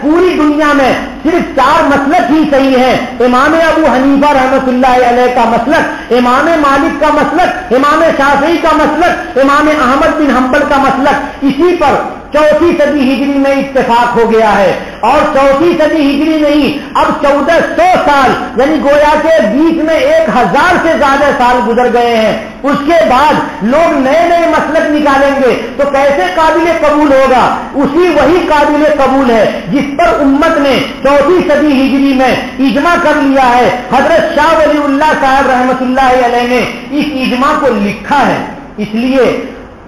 پوری دنیا میں صرف 4 مسلک ہی صحیح ہیں، امام ابو حنیفہ رحمۃ اللہ علیہ کا مسلک، امام مالک کا مسلک، امام شافعی کا مسلک، امام احمد بن حنبل کا مسلک، اسی پر 4 صدی ہجری میں اتفاق ہو گیا ہے، اور 4 صدی ہجری نہیں اب 1400 سال یعنی گویا کے بیچ میں 1000 سے زیادہ سال گزر گئے ہیں۔ اس کے بعد لوگ نئے نئے مسلک نکالیں گے تو کیسے قابل قبول ہوگا؟ وہی قابل قبول ہے جس پر امت نے 4 صدی ہجری میں اجماع کر لیا ہے۔ حضرت شاہ ولی اللہ صاحب رحمۃ اللہ علیہ نے اس اجماع کو لکھا ہے، اس لیے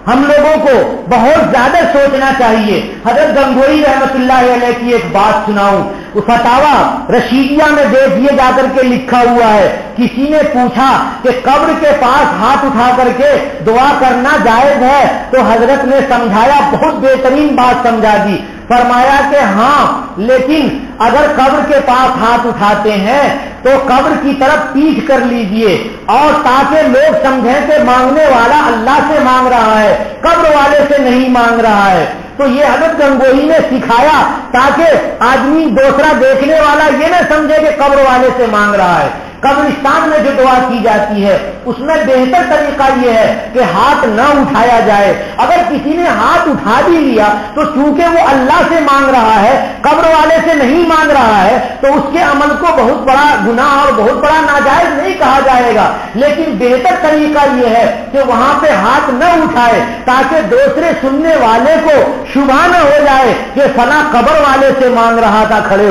ہم لوگوں کو بہت زیادہ سوچنا چاہیے۔ حضرت گنگوئی رحمت اللہ علیہ کی ایک بات سناؤں، فتاوا رشیدیہ میں دیکھیے جا کر کے لکھا ہوا ہے، کسی نے پوچھا کہ قبر کے پاس ہاتھ اٹھا کر کے دعا کرنا جائز ہے، تو حضرت نے سمجھایا، بہت بہترین بات سمجھا دی، فرمایا کہ ہاں لیکن اگر قبر کے پاس ہاتھ اٹھاتے ہیں تو قبر کی طرف پیچھ کر لیجئے، اور تاکہ لوگ سمجھیں کہ مانگنے والا اللہ سے مانگ رہا ہے، قبر والے سے نہیں مانگ رہا ہے۔ تو یہ حضرت گنگوئی نے سکھایا تاکہ آدمی دوسرا دیکھنے والا یہ نہ سمجھے کہ قبر والے سے مانگ رہا ہے۔ قبرستان میں جو دعا کی جاتی ہے اس میں بہتر طریقہ یہ ہے کہ ہاتھ نہ اٹھایا جائے۔ اگر کسی نے ہاتھ اٹھا بھی لیا تو چونکہ وہ اللہ سے مانگ رہا ہے، قبر والے سے نہیں مانگ رہا ہے، تو اس کے عمل کو بہت بڑا گناہ اور بہت بڑا ناجائز نہیں کہا جائے گا، لیکن بہتر طریقہ یہ ہے کہ وہاں پہ ہاتھ نہ اٹھائے تاکہ دوسرے سننے والے کو شبہ نہ ہو جائے کہ فلاں قبر والے سے مانگ رہا تھا کھڑے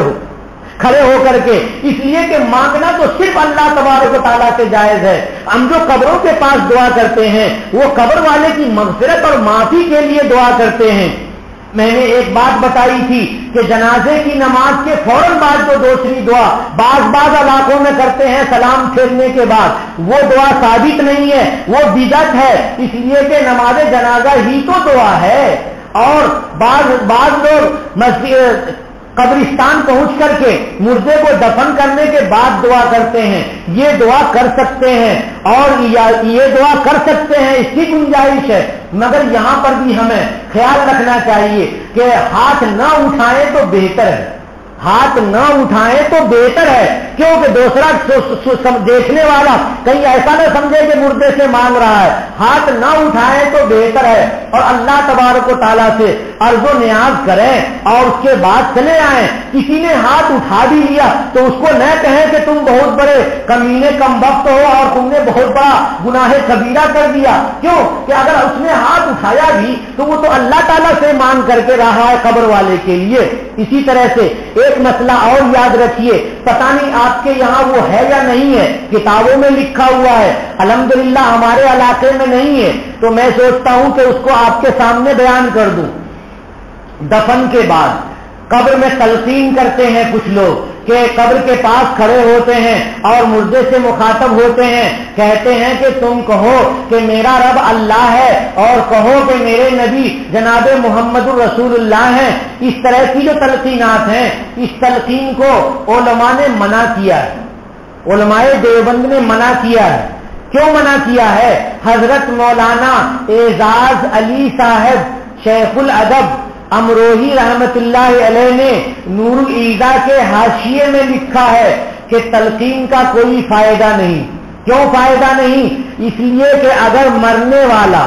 ہو کر کے، اس لیے کہ مانگنا تو صرف اللہ تبارک و تعالیٰ سے جائز ہے۔ ہم جو قبروں کے پاس دعا کرتے ہیں وہ قبر والے کی مغفرت اور معافی کے لیے دعا کرتے ہیں۔ میں نے ایک بات بتائی تھی کہ جنازے کی نماز کے فوراً بعد جو دوسری دعا بعض علاقوں میں کرتے ہیں سلام پھیرنے کے بعد، وہ دعا ثابت نہیں ہے، وہ بدعت ہے، اس لیے کہ نماز جنازہ ہی تو دعا ہے۔ اور بعض لوگ قبرستان پہنچ کر کے مردے کو دفن کرنے کے بعد دعا کرتے ہیں، یہ دعا کر سکتے ہیں اور یہ دعا کر سکتے ہیں، اس کی گنجائش ہے، مگر یہاں پر بھی ہمیں خیال رکھنا چاہیے کہ ہاتھ نہ اٹھائیں تو بہتر ہے، ہاتھ نہ اٹھائیں تو بہتر ہے، کیونکہ دوسرا دیکھنے والا کہیں ایسا نہ سمجھے کہ مردے سے مانگ رہا ہے۔ ہاتھ نہ اٹھائیں تو بہتر ہے، اور اللہ تبارک و تعالیٰ سے عرض و نیاز کریں اور اس کے بعد چلے آئیں۔ کسی نے ہاتھ اٹھا بھی لیا تو اس کو نہ کہیں کہ تم بہت بڑے کمینے کم وقت ہو اور تم نے بہت بڑا گناہ کبیرہ کر دیا، کیوں کہ اگر اس نے ہاتھ اٹھایا بھی تو وہ تو اللہ تعالیٰ سے مانگ کر کے رہا ہے قبر والے کے لیے۔ اسی طرح سے ایک مسئلہ اور یاد رکھیے، پتہ نہیں آپ کے یہاں وہ ہے یا نہیں ہے، کتابوں میں لکھا ہوا ہے، الحمدللہ ہمارے علاقے میں نہیں ہے، تو میں سوچتا ہوں کہ اس کو آپ کے سامنے بیان کر دوں۔ دفن کے بعد قبر میں تلقین کرتے ہیں کچھ لوگ کہ قبر کے پاس کھڑے ہوتے ہیں اور مردے سے مخاطب ہوتے ہیں، کہتے ہیں کہ تم کہو کہ میرا رب اللہ ہے اور کہو کہ میرے نبی جناب محمد الرسول اللہ ہیں۔ اس طرح کی جو تلقینات ہیں، اس تلقین کو علماء نے منع کیا ہے، علماء دیوبند نے منع کیا ہے۔ کیوں منع کیا ہے؟ حضرت مولانا اعزاز علی صاحب شیخ الادب امروہی رحمت اللہ علیہ نے نور العیدہ کے حاشیے میں لکھا ہے کہ تلقین کا کوئی فائدہ نہیں۔ کیوں فائدہ نہیں؟ اس لیے کہ اگر مرنے والا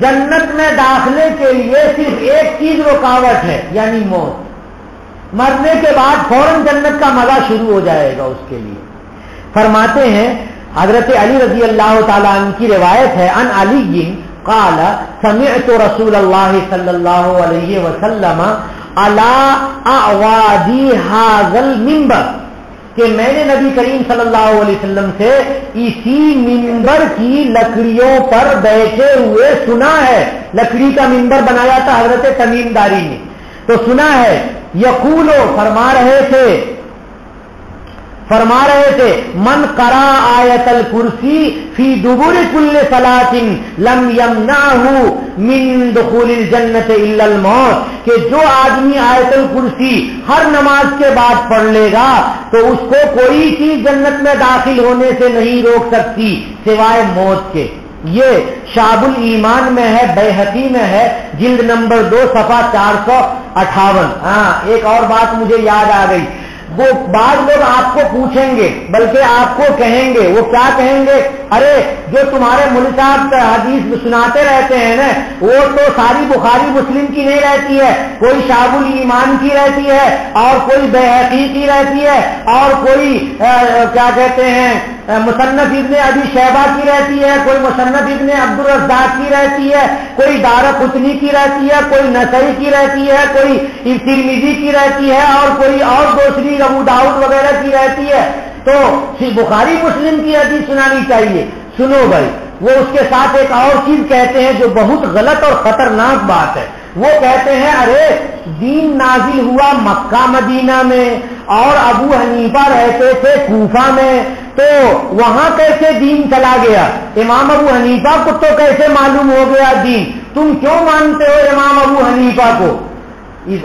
جنت میں داخلے کے لیے صرف ایک چیز رکاوٹ ہے، یعنی موت۔ مرنے کے بعد فوراً جنت کا مزہ شروع ہو جائے گا اس کے لیے۔ فرماتے ہیں حضرت علی رضی اللہ تعالیٰ عنہ کی روایت ہے، ان علی قال سمعت رسول اللہ صلی اللہ علیہ وسلم علی اعوادی ھذا المنبر، کہ میں نے نبی کریم صلی اللہ علیہ وسلم سے اسی منبر کی لکڑیوں پر بیٹھے ہوئے سنا ہے۔ لکڑی کا منبر بنایا تھا حضرت تمیم داری نے، تو سنا ہے یقول، فرما رہے تھے من قرأ آیت الکرسی فی دبر کل صلاۃ لم یمنعہ من دخول الجنت الا الموت، کہ جو آدمی آیت الکرسی ہر نماز کے بعد پڑھ لے گا تو اس کو کوئی چیز جنت میں داخل ہونے سے نہیں روک سکتی سوائے موت کے۔ یہ شعب الایمان میں ہے، بیہقی میں ہے، جلد نمبر 2 صفحہ 458۔ ہاں، ایک اور بات مجھے یاد آ گئی، وہ بعض لوگ آپ کو پوچھیں گے، بلکہ آپ کو کہیں گے، وہ کیا کہیں گے، ارے جو تمہارے مولوی صاحب حدیث سناتے رہتے ہیں نا، وہ تو ساری بخاری مسلم کی نہیں رہتی ہے، کوئی شعب الایمان کی رہتی ہے، اور کوئی بیہقی کی رہتی ہے، اور کوئی کیا کہتے ہیں مصنف ابن ابی شیبہ کی رہتی ہے، کوئی مصنف ابن عبد الرزاق کی رہتی ہے، کوئی دارقطنی کی رہتی ہے، کوئی نسائی کی رہتی ہے، کوئی ترمذی کی رہتی ہے، اور کوئی اور دوسری ابو داؤد وغیرہ کی رہتی ہے۔ تو بخاری مسلم کی حدیث سنانی چاہیے۔ سنو بھائی، وہ اس کے ساتھ ایک اور چیز کہتے ہیں جو بہت غلط اور خطرناک بات ہے۔ وہ کہتے ہیں ارے دین نازل ہوا مکہ مدینہ میں، اور ابو حنیفہ رہتے تھے کوفہ میں، تو وہاں کیسے دین چلا گیا؟ امام ابو حنیفہ کو تو کیسے معلوم ہو گیا دین؟ تم کیوں مانتے ہو امام ابو حنیفہ کو؟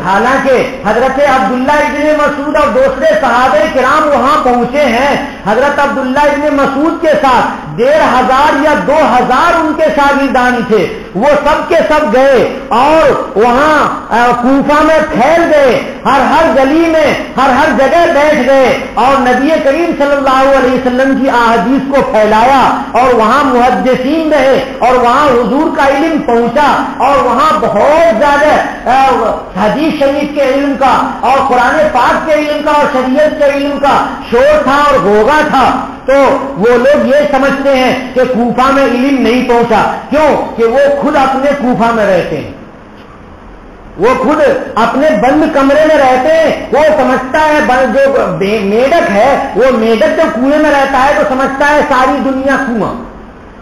حالانکہ حضرت عبداللہ ابن مسعود اور دوسرے صحابہ کرام وہاں پہنچے ہیں، حضرت عبداللہ ابن مسعود کے ساتھ 1500 یا 2000 ان کے شاگردان تھے، وہ سب کے سب گئے اور وہاں کوفہ میں پھیل گئے، ہر گلی میں ہر جگہ بیٹھ گئے، اور نبی کریم صلی اللہ علیہ وسلم کی احادیث کو پھیلایا، اور وہاں محدثین رہے، اور وہاں حضور کا علم پہنچا، اور وہاں بہت زیادہ حدیث شریف کے علم کا اور قرآن پاک کے علم کا اور شریعت کے علم کا شور تھا اور گوگا تھا۔ تو وہ لوگ یہ سمجھتے ہیں کہ کوفہ میں علم نہیں پہنچا، کیوں کہ وہ خود اپنے کوفہ میں رہتے ہیں، وہ خود اپنے بند کمرے میں رہتے ہیں۔ وہ سمجھتا ہے جو میڈک ہے، وہ میڈک جب کنویں میں رہتا ہے تو سمجھتا ہے ساری دنیا کنواں۔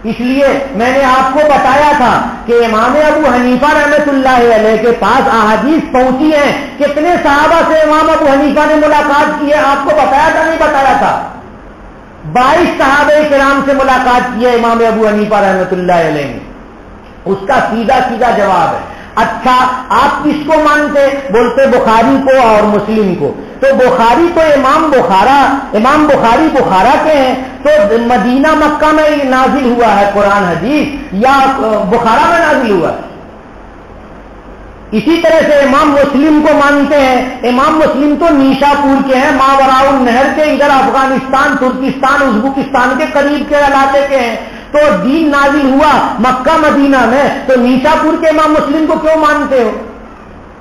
اس لیے میں نے آپ کو بتایا تھا کہ امام ابو حنیفہ رحمۃ اللہ علیہ کے پاس احادیث پہنچی ہیں، کتنے صحابہ سے امام ابو حنیفہ نے ملاقات کی ہے؟ آپ کو بتایا تھا نہیں بتایا تھا؟ 22 صحابہ کرام سے ملاقات کی ہے امام ابو حنیفہ رحمۃ اللہ علیہ نے۔ اس کا سیدھا سیدھا جواب ہے، اچھا آپ کس کو مانتے؟ بولتے بخاری کو اور مسلم کو۔ تو بخاری تو امام بخاری بخارا کے ہیں، تو مدینہ مکہ میں نازل ہوا ہے قرآن حدیث یا بخارا میں نازل ہوا ہے؟ اسی طرح سے امام مسلم کو مانتے ہیں، امام مسلم تو نیشا پور کے ہیں، ماوراء النہر کے، ادھر افغانستان ترکستان ازبکستان کے قریب کے علاقے کے ہیں۔ تو دین نازل ہوا مکہ مدینہ میں، تو نیشا پور کے امام مسلم کو کیوں مانتے ہو؟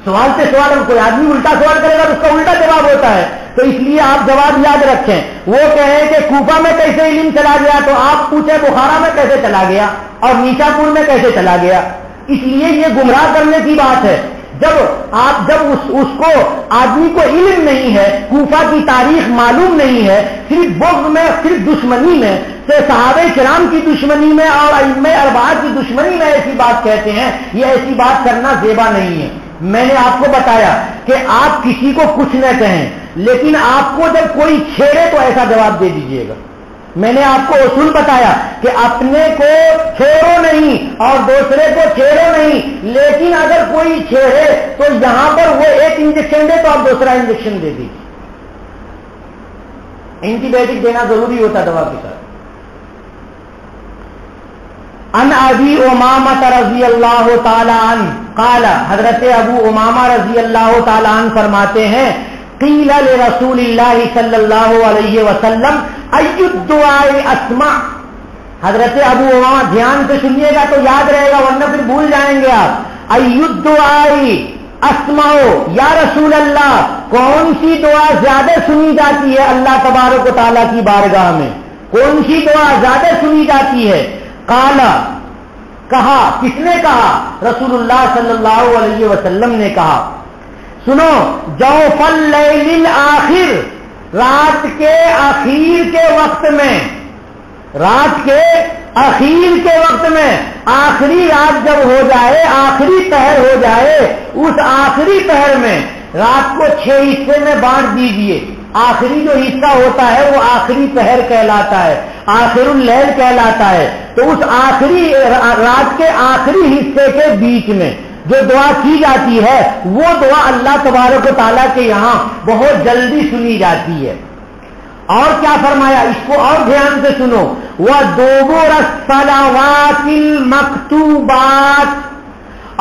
سوال سے سوال، کوئی آدمی الٹا سوال کرے گا تو اس کا الٹا جواب ہوتا ہے، تو اس لیے آپ جواب یاد رکھیں۔ وہ کہیں کہ کوفہ میں کیسے علم چلا گیا، تو آپ پوچھیں بخارا میں کیسے چلا گیا اور نیشا پور میں کیسے چلا گیا؟ اس لیے یہ گمراہ کرنے کی بات ہے۔ جب اس کو آدمی کو علم نہیں ہے، کوفہ کی تاریخ معلوم نہیں ہے، صرف بغض میں، صرف دشمنی میں، صحابہ کرام کی دشمنی میں اور ائمہ اربعہ کی دشمنی میں ایسی بات کہتے ہیں، یہ ایسی بات کرنا زیبا نہیں ہے۔ میں نے آپ کو بتایا کہ آپ کسی کو کچھ نہ کہیں، لیکن آپ کو جب کوئی چھیڑے تو ایسا جواب دے دیجئے گا۔ میں نے آپ کو اصول بتایا کہ اپنے کو چھیڑو نہیں اور دوسرے کو چھیڑو نہیں، لیکن اگر کوئی چھیڑے تو یہاں پر وہ ایک انجیکشن دے تو آپ دوسرا انجیکشن دے دیجیے۔ اینٹی بائیوٹک دینا ضروری ہوتا دوا کے ساتھ۔ ان ابی امامہ رضی اللہ تعالی عنہ قال، حضرت ابو امامہ رضی اللہ تعالی عنہ فرماتے ہیں قیل لرسول اللہ صلی اللہ علیہ وسلم ای الدعاء اسمع، حضرت ابو امامہ دھیان سے سنیے گا تو یاد رہے گا ورنہ پھر بھول جائیں گے آپ. ایدعائی اسمعو یا رسول اللہ, کون سی دعا زیادہ سنی جاتی ہے اللہ تبارک و تعالیٰ کی بارگاہ میں؟ کون سی دعا زیادہ سنی جاتی ہے؟ قال, کہا, کس نے کہا؟ رسول اللہ صلی اللہ علیہ وسلم نے کہا. سنو, جوف اللیل الآخر, رات کے اخیر کے وقت میں, رات کے اخیر کے وقت میں, آخری رات جب ہو جائے, آخری پہر ہو جائے, اس آخری پہر میں رات کو 6 حصے میں بانٹ دیجئے. آخری جو حصہ ہوتا ہے وہ آخری پہر کہلاتا ہے, آخر اللیل کہلاتا ہے. تو اس آخری رات کے آخری حصے کے بیچ میں جو دعا کی جاتی ہے وہ دعا اللہ تبارک و تعالیٰ کے یہاں بہت جلدی سنی جاتی ہے. اور کیا فرمایا, اس کو اور دھیان سے سنو. وَدُبُرَ الصَّلَوَاتِ الْمَكْتُوبَاتِ,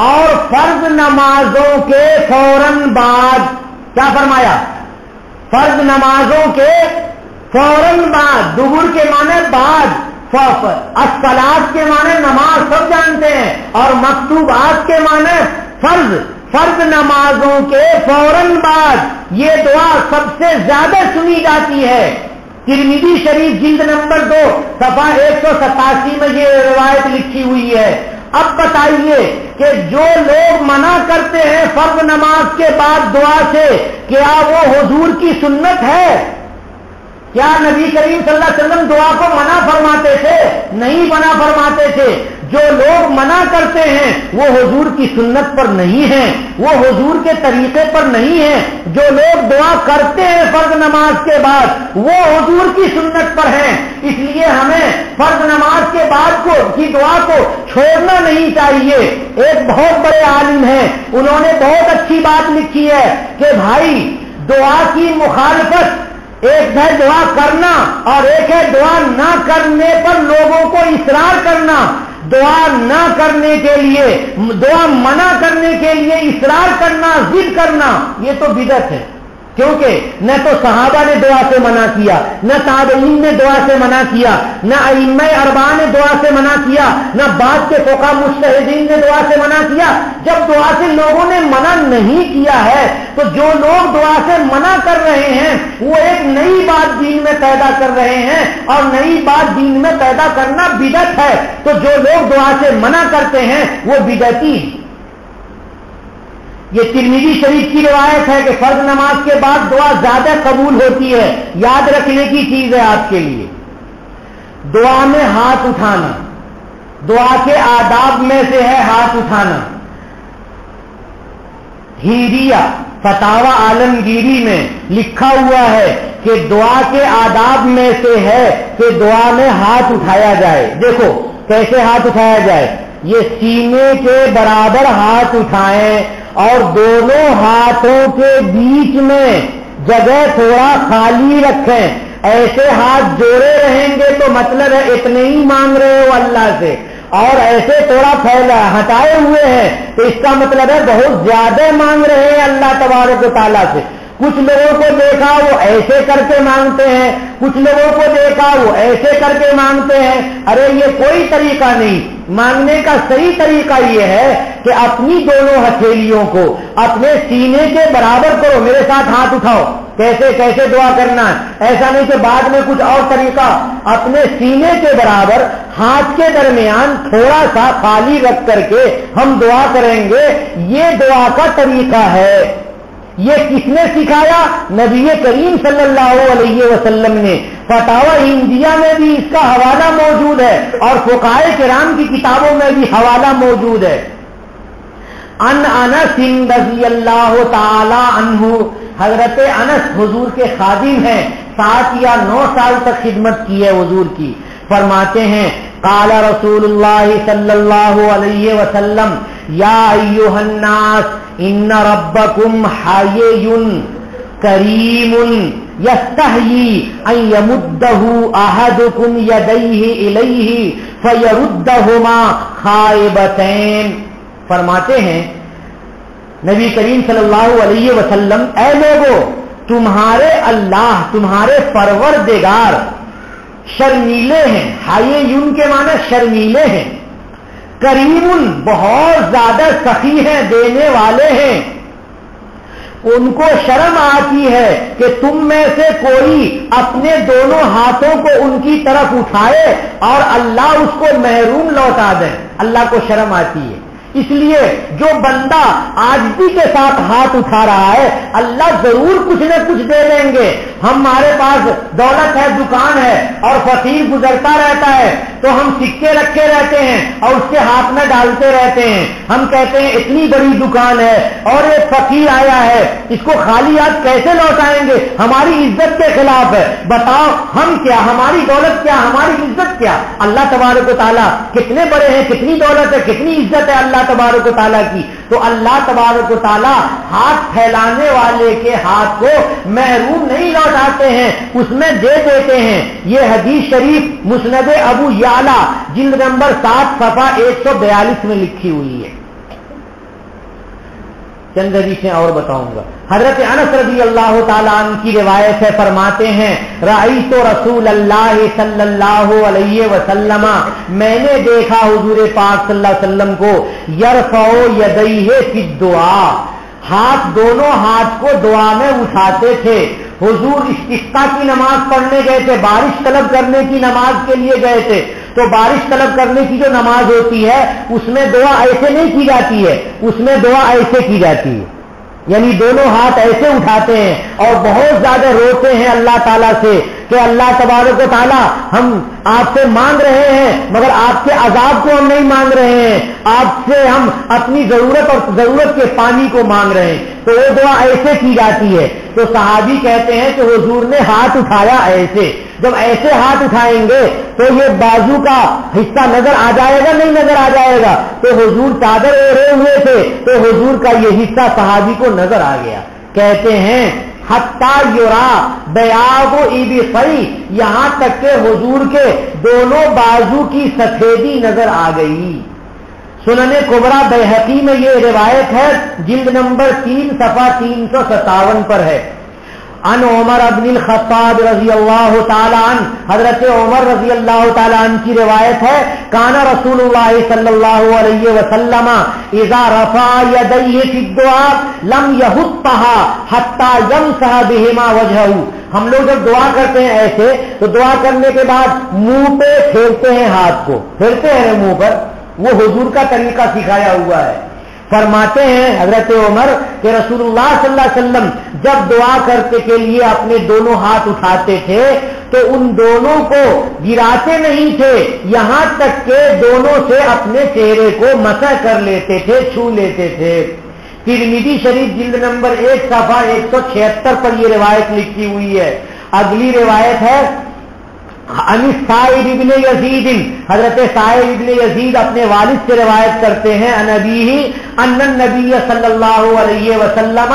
اور فرض نمازوں کے فوراً بعد. کیا فرمایا؟ فرض نمازوں کے فوراً بعد. دبر کے معنی بعد, الصلاۃ کے معنی نماز سب جانتے ہیں, اور مکتوبات کے معنی فرض. فرض نمازوں کے فوراً بعد یہ دعا سب سے زیادہ سنی جاتی ہے. ترمذی شریف جلد نمبر 2 صفحہ 187 میں یہ روایت لکھی ہوئی ہے. اب بتائیے کہ جو لوگ منع کرتے ہیں فرض نماز کے بعد دعا سے, کیا وہ حضور کی سنت ہے؟ کیا نبی کریم صلی اللہ علیہ وسلم دعا کو منع فرماتے تھے؟ نہیں منع فرماتے تھے. جو لوگ منع کرتے ہیں وہ حضور کی سنت پر نہیں ہیں, وہ حضور کے طریقے پر نہیں ہیں. جو لوگ دعا کرتے ہیں فرض نماز کے بعد وہ حضور کی سنت پر ہیں. اس لیے ہمیں فرض نماز کے بعد کی دعا کو چھوڑنا نہیں چاہیے. ایک بہت بڑے عالم ہیں, انہوں نے بہت اچھی بات لکھی ہے کہ بھائی دعا کی مخالفت ایک ہے دعا کرنا اور ایک ہے دعا نہ کرنے پر لوگوں کو اصرار کرنا. دعا نہ کرنے کے لیے, دعا منع کرنے کے لیے اصرار کرنا, ضد کرنا, یہ تو بدعت ہے. کیونکہ نہ تو صحابہ نے دعا سے منع کیا, نہ تابعین نے دعا سے منع کیا, نہ ائمہ اربعہ نے دعا سے منع کیا, نہ بعد کے فقہاء مجتہدین نے دعا سے منع کیا. جب دعا سے لوگوں نے منع نہیں کیا ہے تو جو لوگ دعا سے منع کر رہے ہیں وہ ایک نئی بات دین میں پیدا کر رہے ہیں, اور نئی بات دین میں پیدا کرنا بدعت ہے. تو جو لوگ دعا سے منع کرتے ہیں وہ بدعتی. یہ ترمذی شریف کی روایت ہے کہ فرض نماز کے بعد دعا زیادہ قبول ہوتی ہے. یاد رکھنے کی چیز ہے آپ کے لیے, دعا میں ہاتھ اٹھانا دعا کے آداب میں سے ہے ہاتھ اٹھانا. ہیریا فتاوی عالمگیری میں لکھا ہوا ہے کہ دعا کے آداب میں سے ہے کہ دعا میں ہاتھ اٹھایا جائے. دیکھو کیسے ہاتھ اٹھایا جائے, یہ سینے کے برابر ہاتھ اٹھائیں اور دونوں ہاتھوں کے بیچ میں جگہ تھوڑا خالی رکھیں. ایسے ہاتھ جوڑے رہیں گے تو مطلب ہے اتنے ہی مانگ رہے ہو اللہ سے, اور ایسے تھوڑا پھیلا ہٹائے ہوئے ہیں تو اس کا مطلب ہے بہت زیادہ مانگ رہے ہیں اللہ تبارک و تعالیٰ سے. کچھ لوگوں کو دیکھا وہ ایسے کر کے مانگتے ہیں, کچھ لوگوں کو دیکھا وہ ایسے کر کے مانگتے ہیں. ارے یہ کوئی طریقہ نہیں. مانگنے کا صحیح طریقہ یہ ہے کہ اپنی دونوں ہتھیلیوں کو اپنے سینے کے برابر کرو. میرے ساتھ ہاتھ اٹھاؤ. کیسے دعا کرنا ہے, ایسا نہیں کہ بعد میں کچھ اور طریقہ. اپنے سینے کے برابر ہاتھ کے درمیان تھوڑا سا خالی رکھ کر کے ہم دعا کریں گے. یہ دعا کا طریقہ ہے. یہ کس نے سکھایا؟ نبی کریم صلی اللہ علیہ وسلم نے. فتاوی ہندیہ میں بھی اس کا حوالہ موجود ہے اور فقہائے کرام کی کتابوں میں بھی حوالہ موجود ہے. ان انس رضی اللہ تعالی عنہ, حضرت انس حضور کے خادم ہیں, 7 یا 9 سال تک خدمت کی ہے حضور کی. فرماتے ہیں قال رسول اللہ صلی اللہ علیہ وسلم یا ایھا الناس ان ربکم حی کریم یستحیی ان یمدہ احدکم یدیہ الیہ فیردہما خائبتین. فرماتے ہیں نبی کریم صلی اللہ علیہ وسلم, اے لوگو تمہارے اللہ تمہارے پروردگار شرمیلے ہیں، حیون کے معنی شرمیلے ہیں، کریم بہت زیادہ سخی ہیں، دینے والے ہیں، ان کو شرم آتی ہے کہ تم میں سے کوئی اپنے دونوں ہاتھوں کو ان کی طرف اٹھائے اور اللہ اس کو محروم لوٹا دے، اللہ کو شرم آتی ہے۔ اس لیے جو بندہ عاجزی کے ساتھ ہاتھ اٹھا رہا ہے اللہ ضرور کچھ نہ کچھ دے دیں گے۔ ہمارے پاس دولت ہے، دکان ہے اور فقیر گزرتا رہتا ہے تو ہم سکے رکھے رہتے ہیں اور اس کے ہاتھ میں ڈالتے رہتے ہیں، ہم کہتے ہیں اتنی بڑی دکان ہے اور ایک فقیر آیا ہے، اس کو خالی ہاتھ کیسے لوٹائیں گے، ہماری عزت کے خلاف ہے۔ بتاؤ ہم کیا، ہماری دولت کیا، ہماری عزت کیا؟ اللہ تبارک و تعالیٰ کتنے بڑے ہیں، کتنی دولت ہے، کتنی عزت ہے اللہ تبارک و تعالیٰ کی۔ تو اللہ تبارک و تعالیٰ ہاتھ پھیلانے والے کے ہاتھ کو محروم نہیں لوٹاتے ہیں، اس میں دے دیتے ہیں۔ یہ حدیث شریف مسند ابو یعلا جلد نمبر 7 صفحہ 142 میں لکھی ہوئی ہے۔ چند حدیثیں اور بتاؤں گا۔ حضرت انس رضی اللہ تعالیٰ عنہ کی روایت ہے، فرماتے ہیں رأیت رسول اللہ صلی اللہ علیہ وسلم، میں نے دیکھا حضور پاک صلی اللہ علیہ وسلم کو یرفع یدیہ فی الدعاء، ہاتھ دونوں ہاتھ کو دعا میں اٹھاتے تھے۔ حضور استسقاء کی نماز پڑھنے گئے تھے، بارش طلب کرنے کی نماز کے لیے گئے تھے، تو بارش طلب کرنے کی جو نماز ہوتی ہے اس میں دعا ایسے نہیں کی جاتی ہے، اس میں دعا ایسے کی جاتی ہے، یعنی دونوں ہاتھ ایسے اٹھاتے ہیں اور بہت زیادہ روتے ہیں اللہ تعالیٰ سے کہ اللہ تبارک و تعالیٰ ہم آپ سے مانگ رہے ہیں مگر آپ کے عذاب کو ہم نہیں مانگ رہے ہیں، آپ سے ہم اپنی ضرورت اور ضرورت کے پانی کو مانگ رہے ہیں، تو وہ دعا ایسے کی جاتی ہے۔ تو صحابی کہتے ہیں کہ حضور نے ہاتھ اٹھایا ایسے، جب ایسے ہاتھ اٹھائیں گے تو یہ بازو کا حصہ نظر آ جائے گا، نہیں نظر آ جائے گا؟ تو حضور چادر اوڑھے ہوئے تھے تو حضور کا یہ حصہ صحابی کو نظر آ گیا۔ کہتے ہیں حتیٰ یرا بیاض ابطیہ، یہاں تک کہ حضور کے دونوں بازو کی سفیدی نظر آ گئی۔ سنن کبریٰ بیہقی میں یہ روایت ہے، جلد نمبر 3 صفحہ 357 پر ہے۔ ان عمر بن الخطاب رضی اللہ تعالیٰ عنہ، حضرت عمر رضی اللہ تعالیٰ عنہ کی روایت ہے، کان رسول اللہ صلی اللہ علیہ وسلم اذا رفع یدیہ فی الدعاء لم یحطها حتی یمسح بہما وجہہ۔ ہم لوگ جب دعا کرتے ہیں ایسے تو دعا کرنے کے بعد منہ پہ پھیرتے ہیں، ہاتھ کو پھیرتے ہیں منہ پر، وہ حضور کا طریقہ سکھایا ہوا ہے۔ فرماتے ہیں حضرت عمر کہ رسول اللہ صلی اللہ علیہ وسلم جب دعا کرتے کے لیے اپنے دونوں ہاتھ اٹھاتے تھے تو ان دونوں کو گراتے نہیں تھے، یہاں تک کہ دونوں سے اپنے چہرے کو مسح کر لیتے تھے، چھو لیتے تھے۔ ترمذی شریف جلد نمبر 1 صفحہ 176 پر یہ روایت لکھی ہوئی ہے۔ اگلی روایت ہے عن سائب ابن یزید، حضرت سائب ابن یزید اپنے والد سے روایت کرتے ہیں عن ابیہ ان النبی صلی اللہ علیہ وسلم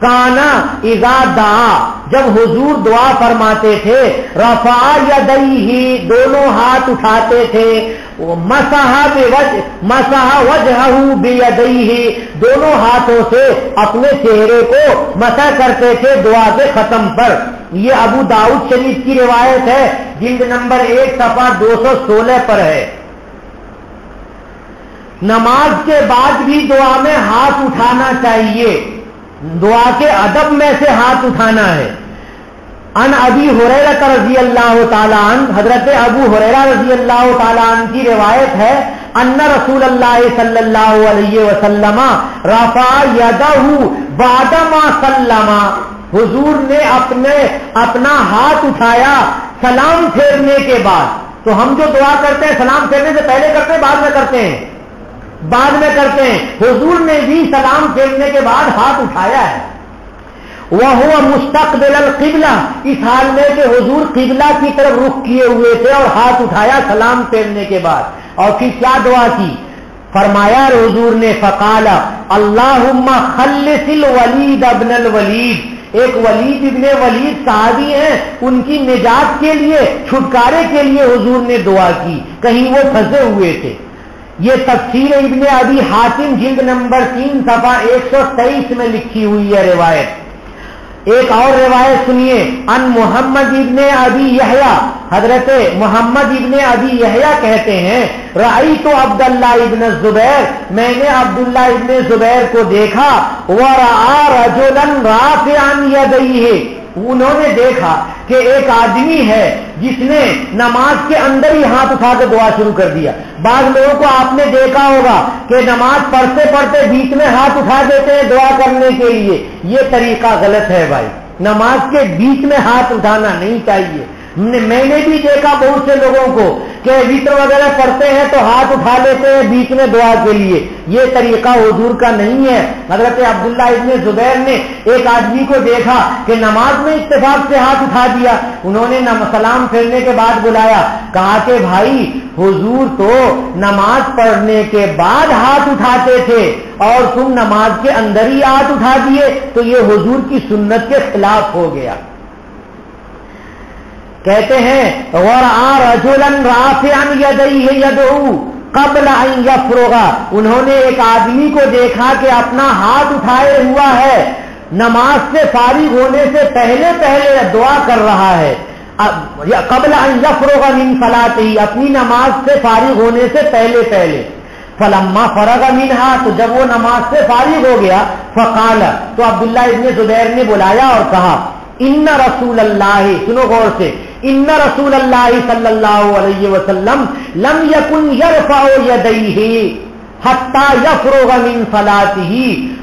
کانا اذا دعا، جب حضور دعا فرماتے تھے رفع یدیہ، دونوں ہاتھ اٹھاتے تھے، مسح وجہہ بیدیہ، دونوں ہاتھوں سے اپنے چہرے کو مسح کرتے تھے دعا کے ختم پر۔ یہ ابو داؤد شریف کی روایت ہے، جلد نمبر 1 صفحہ 216 پر ہے۔ نماز کے بعد بھی دعا میں ہاتھ اٹھانا چاہیے، دعا کے ادب میں سے ہاتھ اٹھانا ہے۔ ان ابی ہریرہ رضی اللہ تعالی عنہ، حضرت ابو ہریرہ رضی اللہ تعالی عنہ کی روایت ہے ان رسول اللہ صلی اللہ علیہ وسلم رفع یدہ بعد ما سلم، حضور نے اپنا ہاتھ اٹھایا سلام پھیرنے کے بعد۔ تو ہم جو دعا کرتے ہیں سلام پھیرنے سے پہلے کرتے ہیں بعد میں کرتے ہیں؟ بعد میں کرتے ہیں۔ حضور نے بھی سلام پھیرنے کے بعد ہاتھ اٹھایا ہے۔ وَهُوَ مُسْتَقْبِلَ الْقِبْلَةِ، اس حال میں کہ حضور قبلہ کی طرف رخ کیے ہوئے تھے اور ہاتھ اٹھایا سلام پھیرنے کے بعد۔ اور پھر کیا دعا کی؟ فرمایا حضور نے فقال اللہم خلص الولید ابن الولید، ایک ولید ابن ولید صحابی ہیں، ان کی نجات کے لیے، چھٹکارے کے لیے حضور نے دعا کی، کہیں وہ پھنسے ہوئے تھے۔ یہ تفسیر ابن ابی حاتم جلد نمبر 3 صفحہ 123 میں لکھی ہوئی ہے روایت۔ ایک اور روایت سنیے، ان محمد ابن ابی یحییٰ، حضرت محمد ابن ابی یحییٰ کہتے ہیں رأیت عبداللہ ابن الزبیر، میں نے عبداللہ ابن زبیر کو دیکھا، ورأى رجلا رافعا یدیہ، انہوں نے دیکھا کہ ایک آدمی ہے جس نے نماز کے اندر ہی ہاتھ اٹھا کے دعا شروع کر دیا۔ بعض لوگوں کو آپ نے دیکھا ہوگا کہ نماز پڑھتے پڑھتے بیچ میں ہاتھ اٹھا دیتے ہیں دعا کرنے کے لیے، یہ طریقہ غلط ہے بھائی، نماز کے بیچ میں ہاتھ اٹھانا نہیں چاہیے۔ میں نے بھی دیکھا بہت سے لوگوں کو کہ وتر وغیرہ پڑھتے ہیں تو ہاتھ اٹھا لیتے ہیں بیچ میں دعا کے لیے، یہ طریقہ حضور کا نہیں ہے۔ حضرت عبداللہ ابن زبیر نے ایک آدمی کو دیکھا کہ نماز میں اتفاق سے ہاتھ اٹھا دیا، انہوں نے سلام پھیرنے کے بعد بلایا، کہا کہ بھائی حضور تو نماز پڑھنے کے بعد ہاتھ اٹھاتے تھے اور تم نماز کے اندر ہی ہاتھ اٹھا دیے، تو یہ حضور کی سنت کے خلاف ہو گیا۔ کہتے ہیں وَرَأَى رَجُلًا رَافِعًا يَدَيْهِ يَدْعُو قَبْلَ أَن يَفْرُغَ، انہوں نے ایک آدمی کو دیکھا کہ اپنا ہاتھ اٹھائے ہوا ہے، نماز سے فارغ ہونے سے پہلے پہلے دعا کر رہا ہے، قبل ان یفرغ من صلاتہ، اپنی نماز سے فارغ ہونے سے پہلے پہلے، فلما فرغ منہا، تو جب وہ نماز سے فارغ ہو گیا، فقال، تو عبداللہ ابن زبیر نے بلایا اور کہا ان رسول اللہ، سنو غور سے، ان رسول اللہ صلی اللہ علیہ وسلم لم یکن یرفع یدیہ حتی یفرغ من صلاتہ،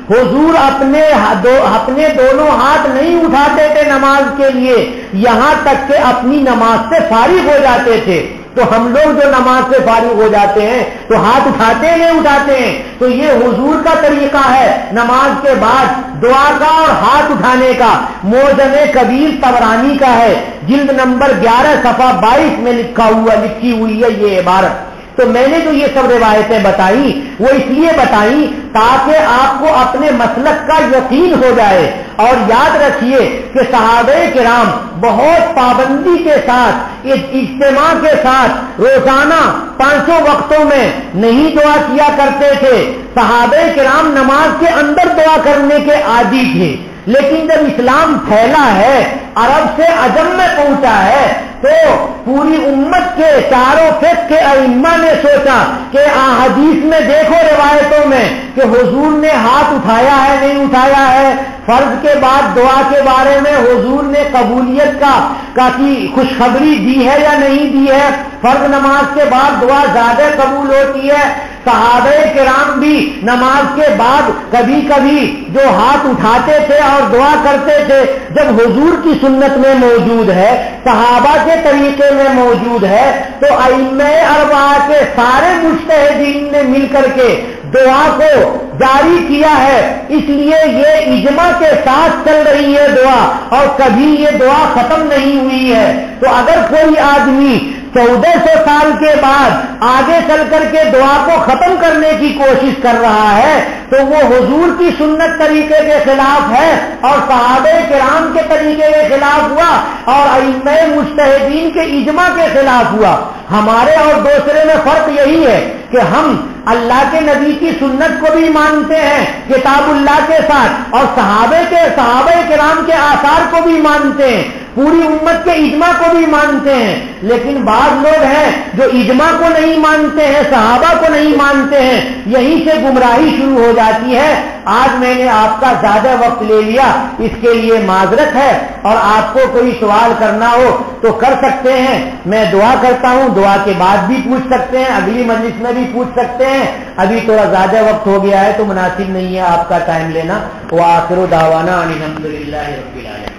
حضور اپنے دونوں ہاتھ نہیں اٹھاتے تھے نماز کے لیے یہاں تک کہ اپنی نماز سے فارغ ہو جاتے تھے۔ تو ہم لوگ جو نماز سے فارغ ہو جاتے ہیں تو ہاتھ اٹھاتے ہیں نہیں اٹھاتے ہیں، تو یہ حضور کا طریقہ ہے نماز کے بعد دعا کا اور ہاتھ اٹھانے کا۔ معجم کبیر طبرانی کا ہے، جلد نمبر 11 صفحہ 22 میں لکھی ہوئی ہے یہ عبارت۔ تو میں نے جو یہ سب روایتیں بتائی وہ اس لیے بتائی تاکہ آپ کو اپنے مسلک کا یقین ہو جائے، اور یاد رکھیے کہ صحابہ کرام بہت پابندی کے ساتھ، اجتماع کے ساتھ روزانہ 500 وقتوں میں نہیں دعا کیا کرتے تھے۔ صحابہ کرام نماز کے اندر دعا کرنے کے عادی تھے، لیکن جب اسلام پھیلا ہے، عرب سے عجم میں پہنچا ہے، تو پوری امت کے چاروں فقہ کے ائمہ نے سوچا کہ احادیث میں دیکھو روایتوں میں کہ حضور نے ہاتھ اٹھایا ہے نہیں اٹھایا ہے، فرض کے بعد دعا کے بارے میں حضور نے قبولیت کا کی خوشخبری دی ہے یا نہیں دی ہے، فرض نماز کے بعد دعا زیادہ قبول ہوتی ہے۔ صحابہ کرام بھی نماز کے بعد کبھی کبھی جو ہاتھ اٹھاتے تھے اور دعا کرتے تھے، جب حضور کی سنت میں موجود ہے، صحابہ کے طریقے میں موجود ہے، تو ائمہ اربعہ کے سارے مجتہدین نے مل کر کے دعا کو جاری کیا ہے، اس لیے یہ اجماع کے ساتھ چل رہی ہے دعا، اور کبھی یہ دعا ختم نہیں ہوئی ہے۔ تو اگر کوئی آدمی 1400 سال کے بعد آگے چل کر کے دعا کو ختم کرنے کی کوشش کر رہا ہے تو وہ حضور کی سنت طریقے کے خلاف ہے اور صحابہ کرام کے طریقے کے خلاف ہوا اور ائمہ مجتہدین کے اجماع کے خلاف ہوا۔ ہمارے اور دوسرے میں فرق یہی ہے کہ ہم اللہ کے نبی کی سنت کو بھی مانتے ہیں کتاب اللہ کے ساتھ، اور صحابہ کرام کے آثار کو بھی مانتے ہیں، پوری امت کے اجماع کو بھی مانتے ہیں، لیکن بعض لوگ ہیں جو اجماع کو نہیں مانتے ہیں، صحابہ کو نہیں مانتے ہیں، یہیں سے گمراہی شروع ہو جاتی ہے۔ آج میں نے آپ کا زیادہ وقت لے لیا، اس کے لیے معذرت ہے، اور آپ کو کوئی سوال کرنا ہو تو کر سکتے ہیں، میں دعا کرتا ہوں، دعا کے بعد بھی پوچھ سکتے ہیں، اگلی مجلس میں بھی پوچھ سکتے ہیں۔ ابھی تھوڑا زیادہ وقت ہو گیا ہے تو مناسب نہیں ہے آپ کا ٹائم لینا۔ وآخر دعوانا ان الحمد للہ رب العالمین۔